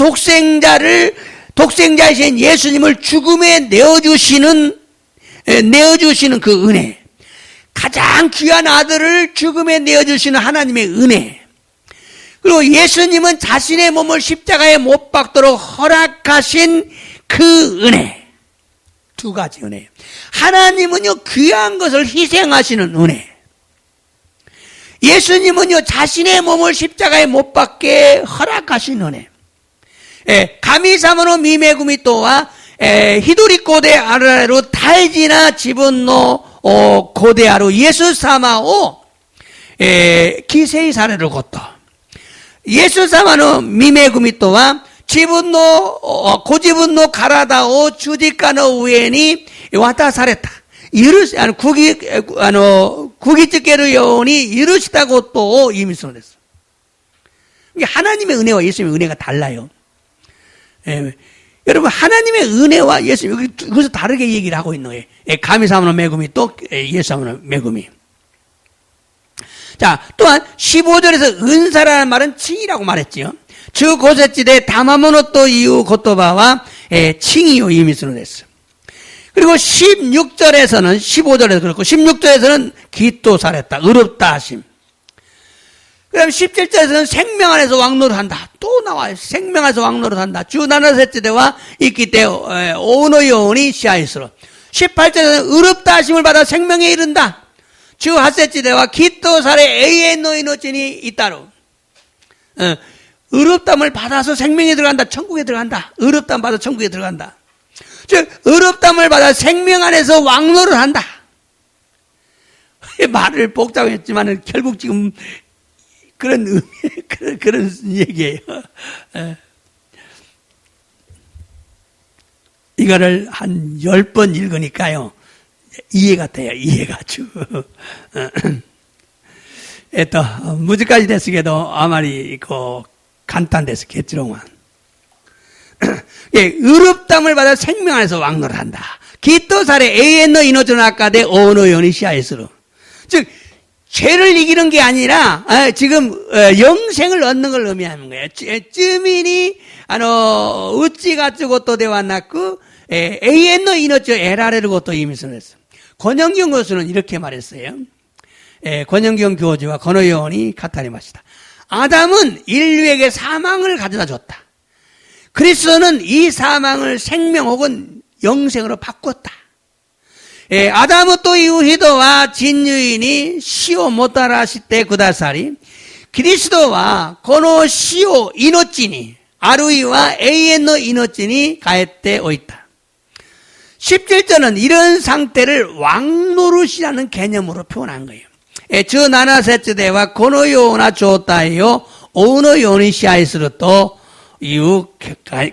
독생자이신 예수님을 죽음에 내어주시는 그 은혜, 가장 귀한 아들을 죽음에 내어주시는 하나님의 은혜. 그리고 예수님은 자신의 몸을 십자가에 못 박도록 허락하신 그 은혜. 두 가지 은혜. 하나님은요, 귀한 것을 희생하시는 은혜. 예수님은요, 자신의 몸을 십자가에 못 박게 허락하신 은혜. 가미사모노 미메구미 또와 히도리코데 아르라로 달지나 지분노 고대하루 예수 사마오 기세이 사례를 걷도 예수 사마노 미메구미 또와 지분노 고지분노 가라다오 주디카노 우에니 왔다 사랬다. 구기츠케르 요원이 이르시다고 또 이미 써냈어. 하나님의 은혜와 예수님의 은혜가 달라요. 예, 여러분 하나님의 은혜와 예수님 그것을 다르게 얘기를 하고 있는 거예요. 가미사모노 메구미 또 예수사모노 메구미. 자 또한 15절에서 은사라는 말은 칭이라고 말했지요. 주 고세지대 다마모노 또 이유 고토바와 칭이요 이미 써냈어. 그리고 16절에서는 15절에서 그렇고 16절에서는 기토사랬다 의롭다 하심. 그 다음에 17절에서는 생명 안에서 왕노릇한다. 또 나와요. 생명 안에서 왕노릇한다. 주 나나셋째대와 있기 때 오노 요원이 시하이스로. 18절에서는 의롭다 하심을 받아 생명에 이른다. 주 하셋째대와 기토사레 에이엔 노이노진이 있다로. 의롭담을 받아서 생명에 들어간다. 천국에 들어간다. 의롭담 받아 천국에 들어간다. 즉 의롭담을 받아 생명 안에서 왕노를 한다. 말을 복잡했지만 결국 지금 그런 의미, 그런 얘기예요. 이거를 한 10번 읽으니까요 이해가 돼요. 이해가 쭉. 또 무지까지 됐으게도 아마리 간단됐겠지롱만. 예, 의롭담을 받아 생명 안에서 왕노를 한다. 기토사레 에이엔노 이노존 아까데 오노 요니시아에스로. 즉 죄를 이기는 게 아니라 지금 영생을 얻는 걸 의미하는 거예요. 쯔민이 우찌가츠 것도 되왔나그 에이엔노 이노조 에라레를 것도 이미선했어. 권영경 교수는 이렇게 말했어요. 권영경 교주와 권호요원이 카타리마시다. 아담은 인류에게 사망을 가져다 줬다. 그리스도는 이 사망을 생명 혹은 영생으로 바꿨다. 아담은 또 이후 히도와 진유인이 시오 모타라시 때 구다사리 그리스도와 고노 시오 이노찐이 아루이와 에이엔노 이노찐이 가에때 오있다. 17절은 이런 상태를 왕노릇이라는 개념으로 표현한 거예요. 주 나나세츠대와 고노요나 조타이요 오노 요니시아이스로 또 이후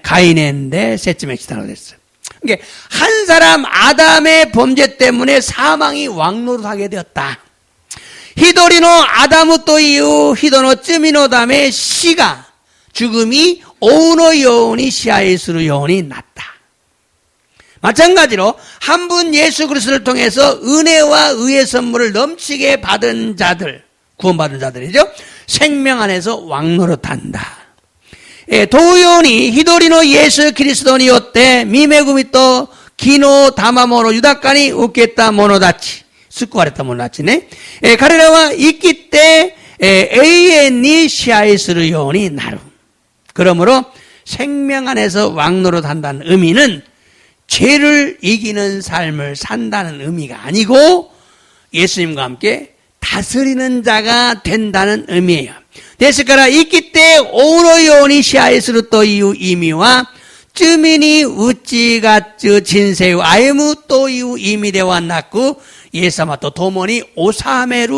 가인했는데 세츠메시다라고 됐어요. 그러니까 한 사람 아담의 범죄 때문에 사망이 왕노릇하게 되었다. 히도리노 아다무 또 이후 히도노 쯔미노담의 시가 죽음이 오노 요온이 시아이스루 요온이 났다. 마찬가지로 한 분 예수 그리스도를 통해서 은혜와 의의 선물을 넘치게 받은 자들, 구원받은 자들이죠. 생명 안에서 왕노릇한다. 도요니 히도리노 예수 그리스도니요때 미메구미 또 기노 다마모노 유다카니 웃겠다 모노다치 스쿠아레타 모노다치네. 가레라와 있기 때 에이엔니 시아이스르 요니 나루. 그러므로 생명 안에서 왕노릇한다는 의미는 죄를 이기는 삶을 산다는 의미가 아니고 예수님과 함께 다스리는 자가 된다는 의미예요.ですから生きて王のように支配するという意味は罪に打ち勝つ人生を歩むという意味ではなくイエス様と共に治める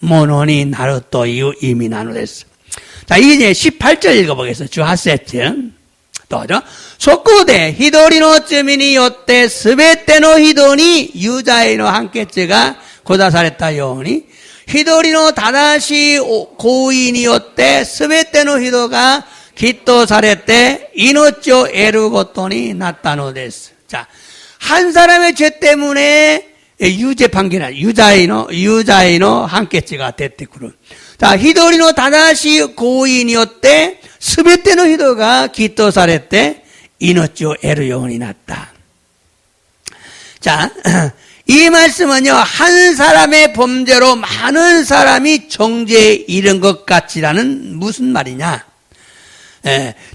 ものになるという意味なのです。 자, 이제 18절 읽어보겠습니다. 18節 또죠. そこで一人の罪によって全ての人に有罪の判決が下されたように一人の正しい行為によって全ての人がきっとされて命を得ることになったのです. 자, 한 사람의 죄 때문에 유죄 판결이 유자의の 判決が出てくる. 자, 一人の正しい行為によって全ての人がきっとされて命を得るようになった. 자, 이 말씀은요, 한 사람의 범죄로 많은 사람이 정죄에 이른 것 같이라는 무슨 말이냐?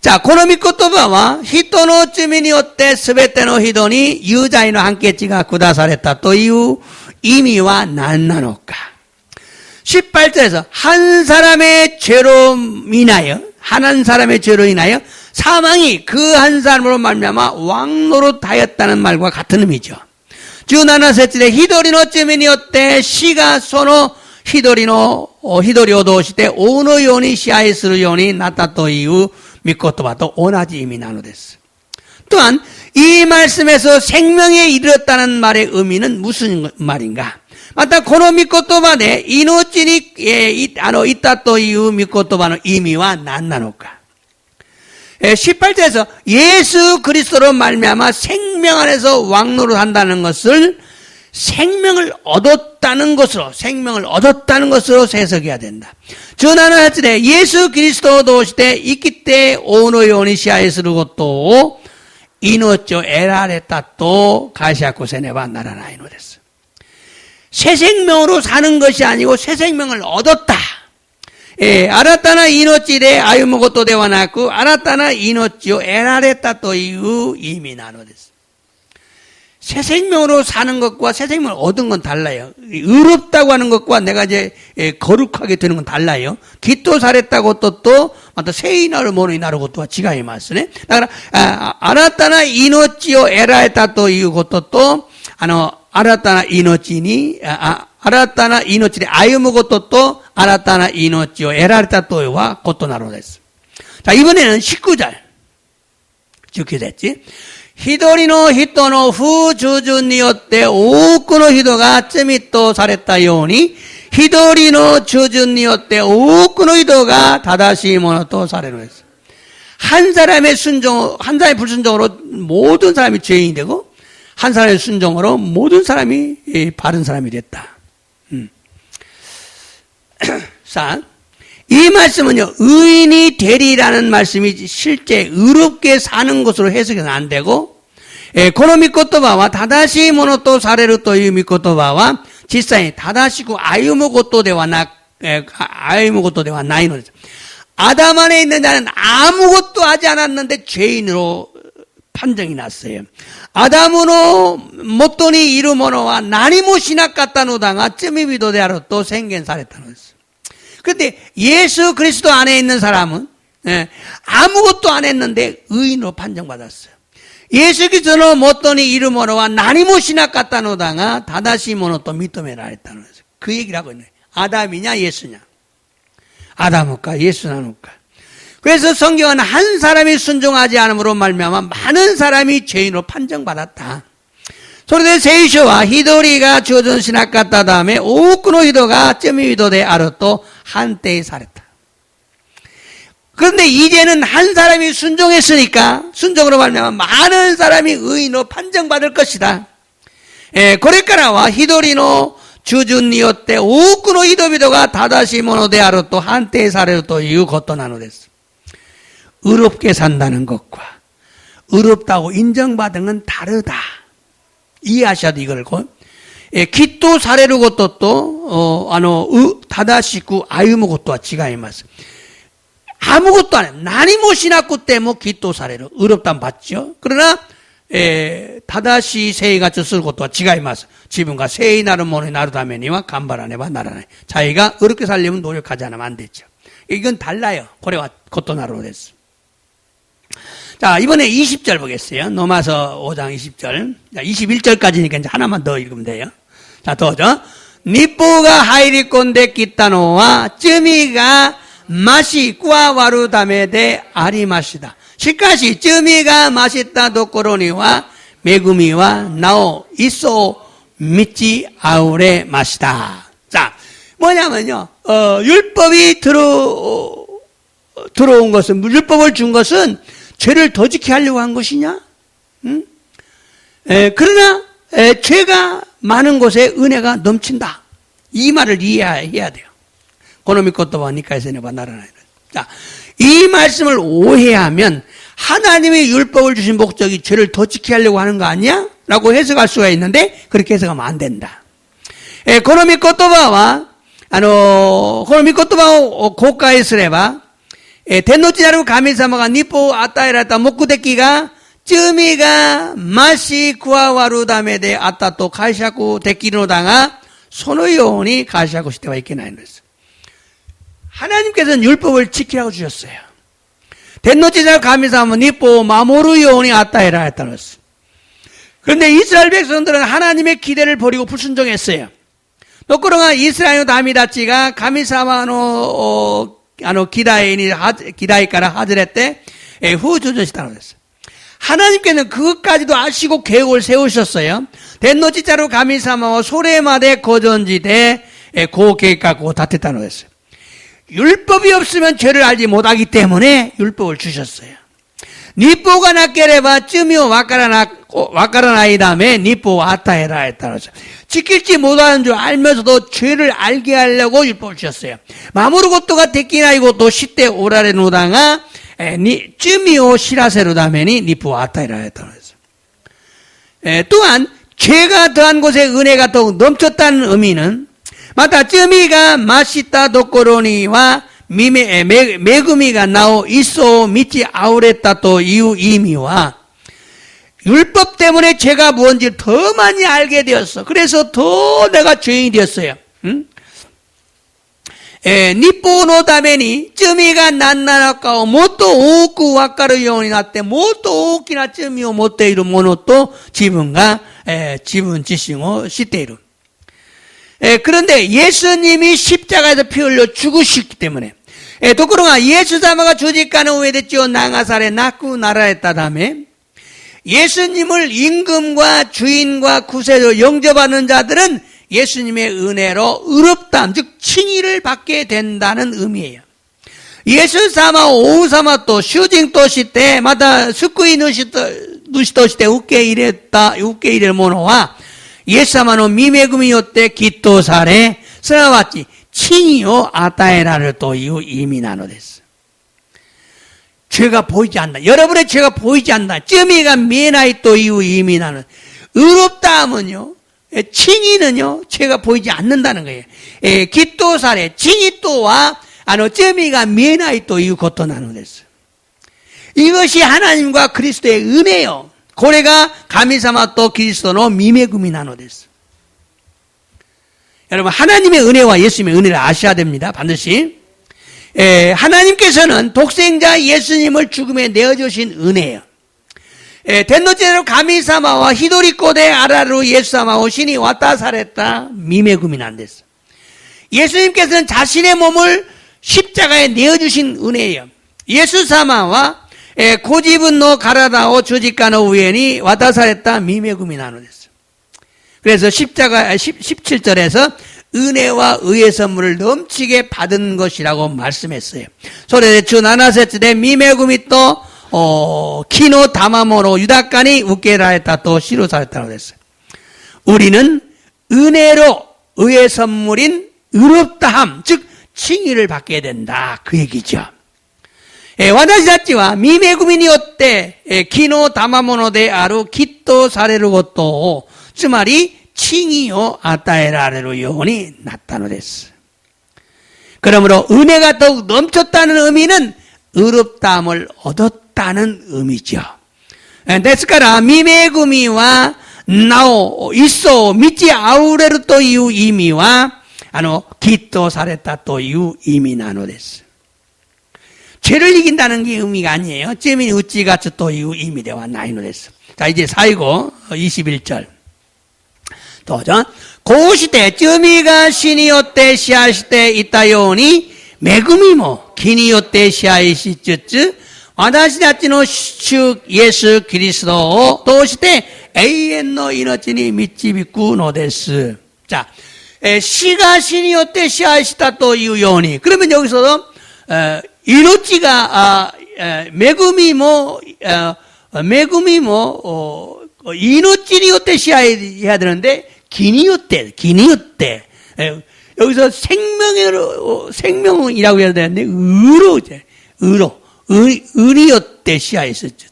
자, この御言葉は人の罪によって全ての人に有罪の判決が下されたという意味は何なのか? 18절에서 한 사람의 죄로 인하여 한 사람의 죄로 인하여 사망이 그 한 사람으로 말미암아 왕노릇하였다는 말과 같은 의미죠. 17節で一人の罪によって死がその一人を通して王のように支配するようになったという御言葉と同じ意味なのです. 또한 이 말씀에서 생명에 이르렀다는 말의 의미는 무슨 말인가? またこの御言葉で命にいたという御言葉の意味は何なのか? 18절에서 예수 그리스도로 말미암아 생명 안에서 왕노릇 한다는 것을 생명을 얻었다는 것으로 해석해야 된다. 17節で 예수 그리스도を通して生きて王のように支配することを命を得られたと解釈せねばならないのです. 새 생명으로 사는 것이 아니고 새 생명을 얻었다. 新たな命で歩むことではなく新たな命を得られたという意味なのです. 새 생명으로 사는 것과 새 생명을 얻은 건 달라요. 의롭다고 하는 것과 내가 이제 거룩하게 되는 건 달라요. 기토 살했다고 또また聖なるものになることは違いますね. だから新たな命を得られたということと新たな命で歩むことと新たな命を得られたとは異なるのです. 자, 이번에는 19절. 19節. 一人の人の不従順によって多くの人が罪とされたように一人の従順によって多くの人が正しいものとされるのです. 한 사람의 불순종으로 모든 사람이 죄인이 되고 한 사람의 순종으로 모든 사람이 바른 사람이 됐다. 자, 이 말씀은요, 의인이 되리라는 말씀이 실제 의롭게 사는 것으로 해석은 안 되고, この御言葉は正しいものとされるという御言葉は実際に正しく歩むことではないのです。 아담 안에 있는 자는 아무것도 하지 않았는데 죄인으로 판정이 났어요. 아담으로 못돈이 이루모노와 나니 못 시나갔다 노당아 쯤이비도 대하로 또 생견살했다는 것이었어요. 그런데 예수 그리스도 안에 있는 사람은 아무것도 안 했는데 의인으로 판정받았어요. 예수 그리스도는 못돈이 이루모노와 나니 못 시나갔다 노당아 다다시 모노 또 믿음에라 했다는 것이었어요. 그 얘기를 하고 있네요. 아담이냐 예수냐. 아담일까 예수나일까. 그래서 성경은 한 사람이 순종하지 않음으로 말미암아 많은 사람이 죄인으로 판정받았다. 소리대 세이쇼와 히도리가 주어진 신학갔다 다음에 오쿠노 히도가 쩌미히도데 아르또 한때에 살았다. 그런데 이제는 한 사람이 순종했으니까 순종으로 말미암아 많은 사람이 의인으로 판정받을 것이다. 고레카라와 히도리노 주준니요 때 오쿠노 히도비도가 다다시 모노데 아르또 한때에 살았또 이유 것도 나누됐어. 의롭게 산다는 것과 의롭다고 인정받은 건 다르다. 이해하셔야 돼, 이걸. 기또 사례로 것도 또, 다다시쿠 아유무 것도와 지가이마스. 아무것도 안 해. 나니 못이나쿠 때문에 기또 사례로. 의롭다면 받죠. 그러나, 다다시 세이가 쓸 것도와 지가이마스. 지분과 세이 나를 모노 나르다메니와 간바라네바 나라네. 자기가 의롭게 살려면 노력하지 않으면 안 되죠. 이건 달라요. 고래와 것도 나로 됐어. 자, 이번에 20절 보겠어요. 로마서 5장 20절. 자, 21절까지니까 이제 하나만 더 읽으면 돼요. 자, 더죠. 니뽀가 하이리 꼰데 끼따노와 쯔미가 맛이 꾸아와루 다메데 아리 맛이다. 시카시 쯔미가 맛있다 도코로니와 메구미와 나오 이소 미치 아우레 맛이다. 자, 뭐냐면요. 율법이 들어온 것은, 율법을 준 것은 죄를 더 지게 하려고 한 것이냐? 응? 그러나 죄가 많은 곳에 은혜가 넘친다. 이 말을 이해해야 돼요. 고노미 것도 보니까 에세네바 나라나. 자, 이 말씀을 오해하면 하나님의 율법을 주신 목적이 죄를 더 지게 하려고 하는 거 아니야? 라고 해석할 수가 있는데 그렇게 해석하면 안 된다. 고노미 것도 봐와 고노미 것도 봐 고가에 쓰레바天の地なる神様が日本を与えられた目的が罪が増し加わるためであったと解釈できるのだがそのように解釈してはいけないのです。 하나님께서는 율법을 지키라고 주셨어요. 天の地なる神様は日本を守るように与えられたのです。 그런데 이스라엘 백성들은 하나님의 기대를 버리고 불순종했어요. 또 그러나 이스라엘 다미다치가神様の기다이から外れて후조조시다고 했어요. 하나님께는 그것까지도 아시고 계획을 세우셨어요. 덴노지자로 가미사마와 소레마데 고전지대 고 계획하고 다텟다고 했어요. 율법이 없으면 죄를 알지 못하기 때문에 율법을 주셨어요. 니뽀가 낫게레바 쯤이오 와까라나이다음에 니뽀 아타해라 했다고 했어요. 지킬지 못하는 줄 알면서도 죄를 알게 하려고 율법을 주셨어요. 마무르 것도가 데끼나이고 또 시대 오라레 노당아 쯤이오 시라세로다메니 니뽀 아타해라 했다고 했어요. 또한 죄가 더한 곳에 은혜가 더욱 넘쳤다는 의미는 마다 쯤이가 맛있다 도코로니와 메구미가 나오 이소 미치 아우레타 또 이유 이미와 율법 때문에 죄가 무언지 더 많이 알게 되었어. 그래서 더 내가 죄인이 되었어요. 응? 니뽀노 다메니 쯤이가 난나나까오 모토 오쿠 와까르 요원이 났대 모토 오키나 쯤이오 모테이루 모노또 지분가 지분 지싱오 시테이루. 그런데 예수님이 십자가에서 피 흘려 죽으셨기 때문에 또 그러나 예수사마가 조직가는 우에됐지요 나가사레 낙구 나라했다 다음에 예수님을 임금과 주인과 구세로 영접하는 자들은 예수님의 은혜로 의롭다 즉 칭의를 받게 된다는 의미예요. 예수사마 오우사마 또 슈징としてまた救い主として受け入れる者はイエス様の御恵みによってきっとされ、すなわち地位を与えられるという意味なのです。 죄가 보이지 않는다. 여러분의 죄가 보이지 않는다. 쩌미가 미에나이 또いう意味나는 의롭다 하면요. 칭의는요. 죄가 보이지 않는다는 거예요. 기토사례 칭의또와 罪が見えないということなのです。 이것이 하나님과 그리스도의 은혜요. これが神様とキリストの御恵みなのです. 여러분, 하나님의 은혜와 예수님의 은혜를 아셔야 됩니다. 반드시. 하나님께서는 독생자 예수님을 죽음에 내어주신 은혜예요. 天の地での神様は一人子であられるイエス様を死に渡された御恵みなんです. 예수님께서는 자신의 몸을 십자가에 내어주신 은혜예요. イエス様はご自分の体を十字架の上に渡された御恵みなのです. 그래서 17절에서 은혜와 의의 선물을 넘치게 받은 것이라고 말씀했어요. それで17節で御恵みと木の賜物を豊かに受けられたと記されたのです. 우리는 은혜로 의의 선물인 의롭다함, 즉 칭의를 받게 된다, 그 얘기죠. 私たちは御恵みによって木の賜物である義とされることを、つまり칭의を与えられるようになったのです. 그러므로 은혜가 더욱 넘쳤다는 의미는 의롭다함을 얻었다는 의미죠. ですから御恵みはなお一層満ち溢れるという意味は義とされたという意味なのです. 죄를 이긴다는 게 의미가 아니에요. 罪に打ち勝つという意味ではないのです. 자, 이제最後 21절. どうぞ。こうして罪が死によって支配していたように、恵みも義によって支配しつつ、私たちの主イエス・キリストを通して永遠の命に導くのです. 자, 씨가 신이よって支配したというように, 그러면 여기서도命が 恵みも 命によって支配해야 되는데義によって 여기서 생명이라고 해야 되는데 의로よって支配했었죠.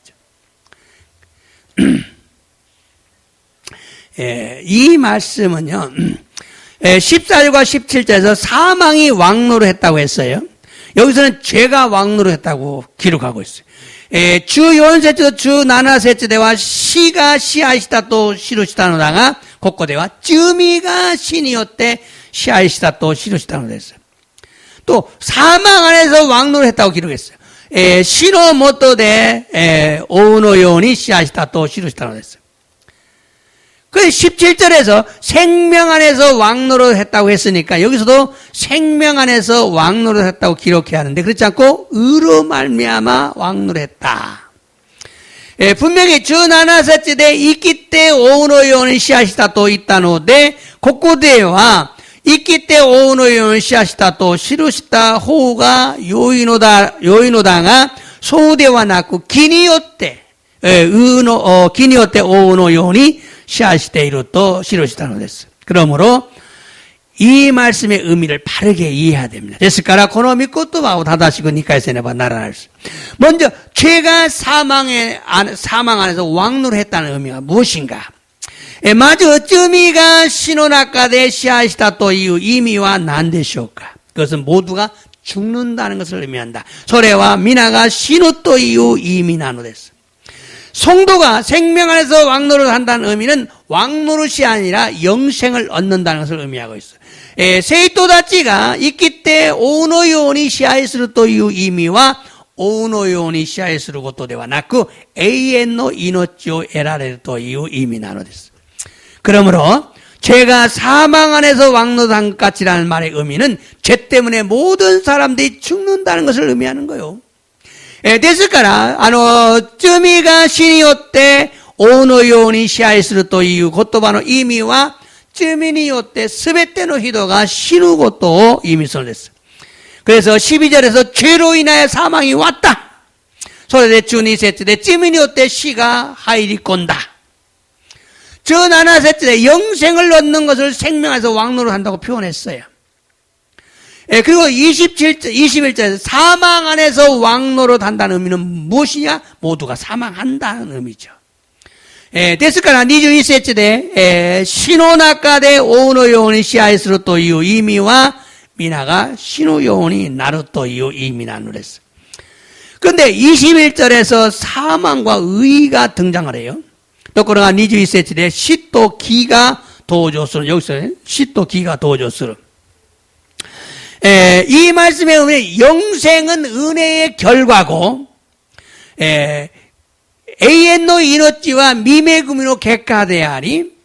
이 말씀은요, 14절과 17절에서 사망이 왕노를 했다고 했어요. 여기서는 죄가 왕노를 했다고 기록하고 있어요. 주 4節주 7節では死が支配したと記したのだが、ここでは罪が死によって支配したと記したのです. 또 사망 안에서 왕노를 했다고 기록했어요.死の下で王のように支配したと記したのです. 그 17절에서 생명 안에서 왕노를 했다고 했으니까 여기서도 생명 안에서 왕노를 했다고 기록해야 하는데 그렇지 않고 의로 말미암아 왕노를 했다. 분명히 주 7節で生きて王のように支配したと言ったのでここでは生きて王のように支配したと記した方が良いのだがそうではなく義によって義によって王のように支配していると記したのです. 그러므로 이 말씀의 의미를 바르게 이해해야 됩니다. 그래서この御言葉を正しく理解せねばならないです. 먼저 죄가 사망 안에서 왕노를 했다는 의미가 무엇인가? 먼저罪が死の中で支配したという意味は何でしょうか? 그것은 모두가 죽는다는 것을 의미한다. それは皆が死ぬという意味なのです. 성도가 생명 안에서 왕노를 한다는 의미는 왕노릇이 아니라 영생을 얻는다는 것을 의미하고 있어요. 生徒たちが生きて王のように支配するという意味は王のように支配することではなく永遠の命を得られるという意味なのです. 그러므로 죄가 사망 안에서 왕노릇한 것이라는 말의 의미는 죄 때문에 모든 사람들이 죽는다는 것을 의미하는 거예요. ですから、罪が死によって王のように支配するという言葉の意味は、罪によって全ての人が死ぬことを意味するんです. 그래서 12절에서 죄로 인하여 사망이 왔다. それで12節で罪によって死が入り込んだ. 17節で 영생을 얻는 것을 생명에서 왕노를 한다고 표현했어요. 그리고 21절에서 사망 안에서 왕노릇 한다는 의미는 무엇이냐? 모두가 사망한다는 의미죠. ですから21節で死の中で王のように支配するという意味は皆が 신의 요원이 나를 또 이민하노 그랬어. 그런데 21절에서 사망과 의가 등장을 해요. 또 그러나 21節で 死と義が登場する. 여기서 死と義が登場する. 이 말씀에 보면 영생은 은혜의 결과고,永遠の 命は 미매금으로 객가되하니,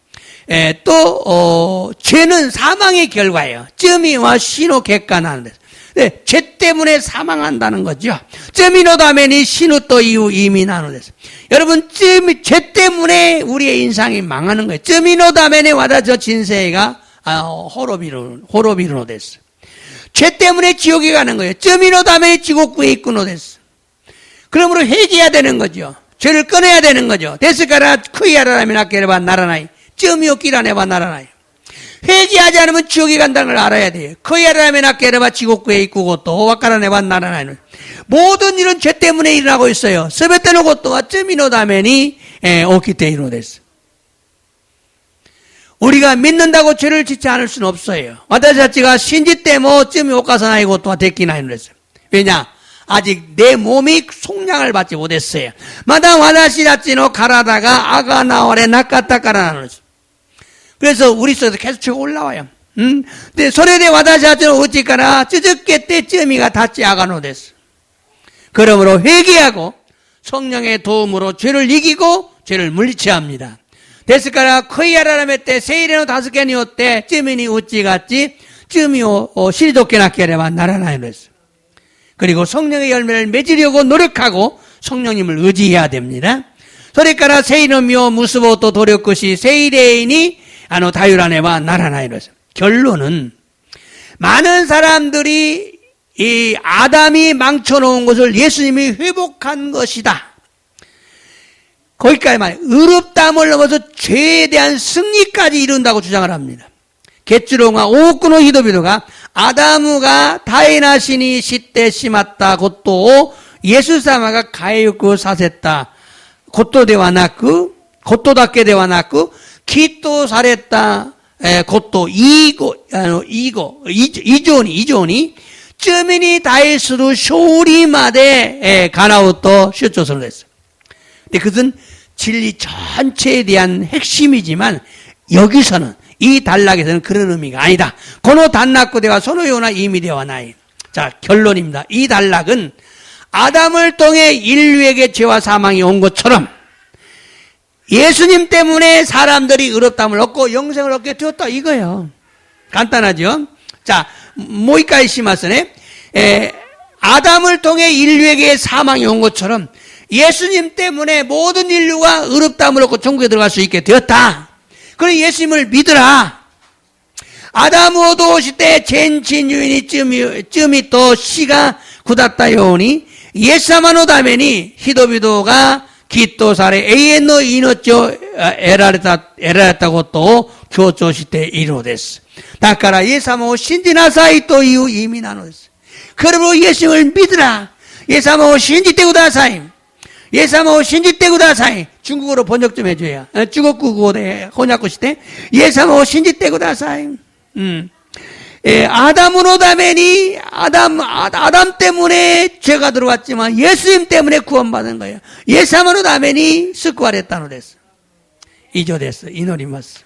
또 죄는 사망의 결과예요. 쩌미와 신의 객가나는 데서. 네, 죄 때문에 사망한다는 거죠. 쩌미노 다메니 신의 또 이후 이민하는 데서. 여러분, 죄 때문에 우리의 인상이 망하는 거예요. 쩌미노 다메니 와다 저 진세가 호로비르노 됐어. 죄 때문에 지옥에 가는 거예요. 쩌미노 다메니 지옥구에 있구노 됐어. 그러므로 회개해야 되는 거죠. 죄를 끊어야 되는 거죠. 데스카라 크이아라라면 아케레바 나라나이. 쩌미오 끼라네바 나라나이. 회개하지 않으면 지옥에 간다는 걸 알아야 돼요. 크이아라라면 아케레바 지옥구에 있고 또 와카라네바 나라나이. 모든 일은 죄 때문에 일어나고 있어요. 스베테노 고토와 쩌미노 다메니 오키테이노 됐어. 우리가 믿는다고 죄를 짓지 않을 수는 없어요. 와타시타치가 신지때모 쩌미 오카사나이 고토와 데키나이노 됐어요. 왜냐? 아직 내 몸이 속량을 받지 못했어요. 마다 와다시다치노 가라다가 아가 나와레 나카타 가라나는. 그래서 우리 속에서 계속 죄가 올라와요. 근데 소래대 와다시다치노 어찌까나 쯔적게 때 쩌미가 닿지 아가노 됐어. 그러므로 회개하고 성령의 도움으로 죄를 이기고 죄를 물리쳐야 합니다. 데스카라 코이아라라메 때 세이레노 다스케니오 때 쩌미니 우찌같이 쩌미오 시리도케 나케레만 나라나이 됐어. 그리고 성령의 열매를 맺으려고 노력하고 성령님을 의지해야 됩니다. 소리까라 세이노미오 무스보또 도력것이 세이레인이 다유라네와 나라나이로서. 결론은 많은 사람들이 이 아담이 망쳐놓은 것을 예수님이 회복한 것이다. 거기까지 말해 의롭다함을 넘어서 죄에 대한 승리까지 이룬다고 주장을 합니다. 게츠롱과 오쿠노 히도비도가 아다무가 다이나시니 시때 심았다. 곧또 예수사마가 가해육구 사셌다. 곧또 대와나쿠 곧또답게 대와나쿠 기또 사랬다. 곧또 이조니 쩌미니 다이스루 쇼리마데 가나우또 슈초스를 했어요. 근데 그것은 진리 전체에 대한 핵심이지만 여기서는 이 단락에서는 그런 의미가 아니다. 고노 단락구대와 소노요나 이미대와 나이. 자, 결론입니다. 이 단락은 아담을 통해 인류에게 죄와 사망이 온 것처럼 예수님 때문에 사람들이 의롭다함을 얻고 영생을 얻게 되었다. 이거예요. 간단하죠? 자, 모이까이 시마스네. 아담을 통해 인류에게 사망이 온 것처럼 예수님 때문에 모든 인류가 의롭다함을 얻고 천국에 들어갈 수 있게 되었다. 그래 예수님을 믿으라. 아담우도 오시때 젠친 유인이 쯤이 또 씨가 굳었다 요니 예사마노 다메니 히도비도가 기토사레 에이엔노 이노쪼 에라랬다고 또 교조시때 이루어졌어. 다카라 예사마오 신지나사이 또 이후 이민하노됐어. 그러므로 예수님을 믿으라. 예사마오 신지때구다사이. 예사마오 신지때구다사이. 중국어로 번역 좀 해줘야. 중국어 구호대 혼약구 시대. 예사마오 신지때구다사이. 아담으로다메니 아담 때문에 죄가 들어왔지만 예수님 때문에 구원받은 거예요. 예사마노다메니 스쿠아레타노 됐어. 이조 됐어. 이노리마스.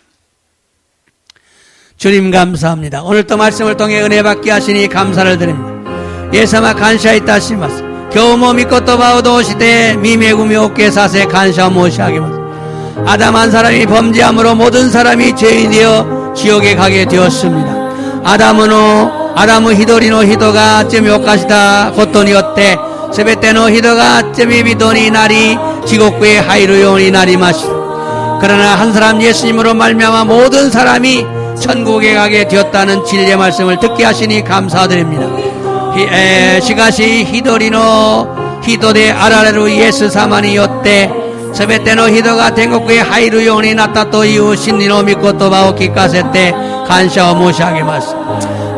주님 감사합니다. 오늘 또 말씀을 통해 은혜 받게 하시니 감사를 드립니다. 예사마 간샤이타시마스. 겨우모 믿고또 바오도 오시되 미메구미 옥게 사세 간샤 모시하게마스. 아담 한 사람이 범죄함으로 모든 사람이 죄인이 되어 지옥에 가게 되었습니다. 아담은 히도리노 히도가 쯤이 오카시다 고토니였대 세베테노 히도가 쯤이 비도니 나리 지옥구에 하이루요니 나리 마시. 그러나 한 사람 예수님으로 말미암아 모든 사람이 천국에 가게 되었다는 진리의 말씀을 듣게 하시니 감사드립니다. 시가시 히도리노 히도데 아라레루 예수 사마니였대 세베테노 히도가天国에 하이루요니 나타또 이후 신리노 믿고 또 바오키카세때 간샤오 모시하게마스.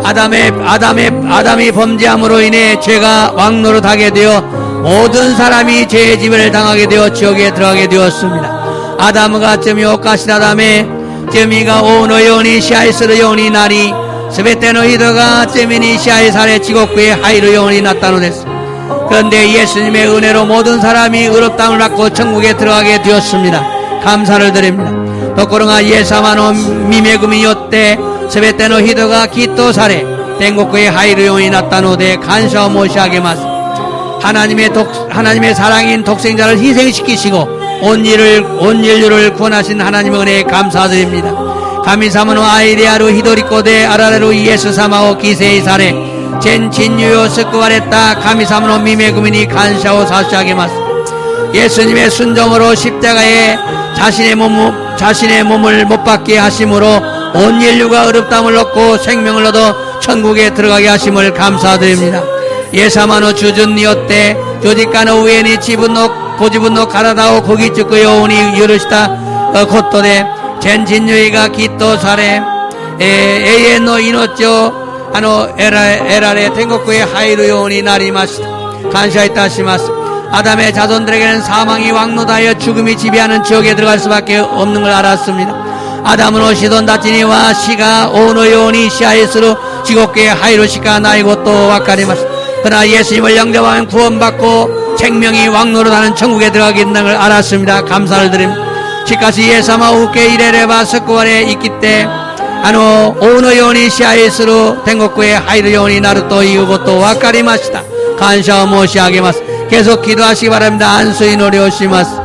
아담이 범죄함으로 인해 죄가 왕노릇하게 되어 모든 사람이 죄의 지배를 당하게 되어 지옥에 들어가게 되었습니다. 아담가 쯤이 오카시다담에 쯤이가 오노요니 시아이스르요니 나리 すべての人が罪に支配され地獄へ入るようになったのです。그런데 예수님의 은혜로 모든 사람이 의롭다함을 받고 천국에 들어가게 되었습니다. 감사를 드립니다. ところがイエス様の御恵みによってすべての人がきっとされ天国へ入るようになったので感謝を申し上げます。 하나님의 사랑인 독생자를 희생시키시고 온 인류를 구원하신 하나님의 은혜에 감사드립니다. 神様の愛である一人子であられるイエス様を犠牲され全人類を救われた神様の御恵みに感謝を差し上げます。 예수님의 순종으로 십자가에 자신의 몸을 못 박게 하심으로 온 인류가 의롭다함을 얻고 생명을 얻어 천국에 들어가게 하심을 감사드립니다. イエス様の従順によって十字架の上にご自分の体をこぎつくように許したことで全人類がきっとされ永遠の命を得られ天国へ入るようになりました。感謝いたします。 아담의 자손들에게는 사망이 왕노다하여 죽음이 지배하는 지옥에 들어갈 수밖에 없는 걸 알았습니다. 아담은 오시던 다치니와 시가 오노 요니 시아에스로 지옥에 하이로 시가 나이고 또 와까리마스. 그러나 예수님을 영접하면 구원받고 생명이 왕노릇하는 천국에 들어가게 된다는 걸 알았습니다. 감사를 드립니다. 시카시 예사마 우케 이레레바 스쿠와레 이끼때 오노 요니 시아에스로天国에 하이로 요니 나루토 이유고 또 와까리마시다. 감사申し上げます。 계속 기도하시기 바랍니다. 안수히 노래오시마스.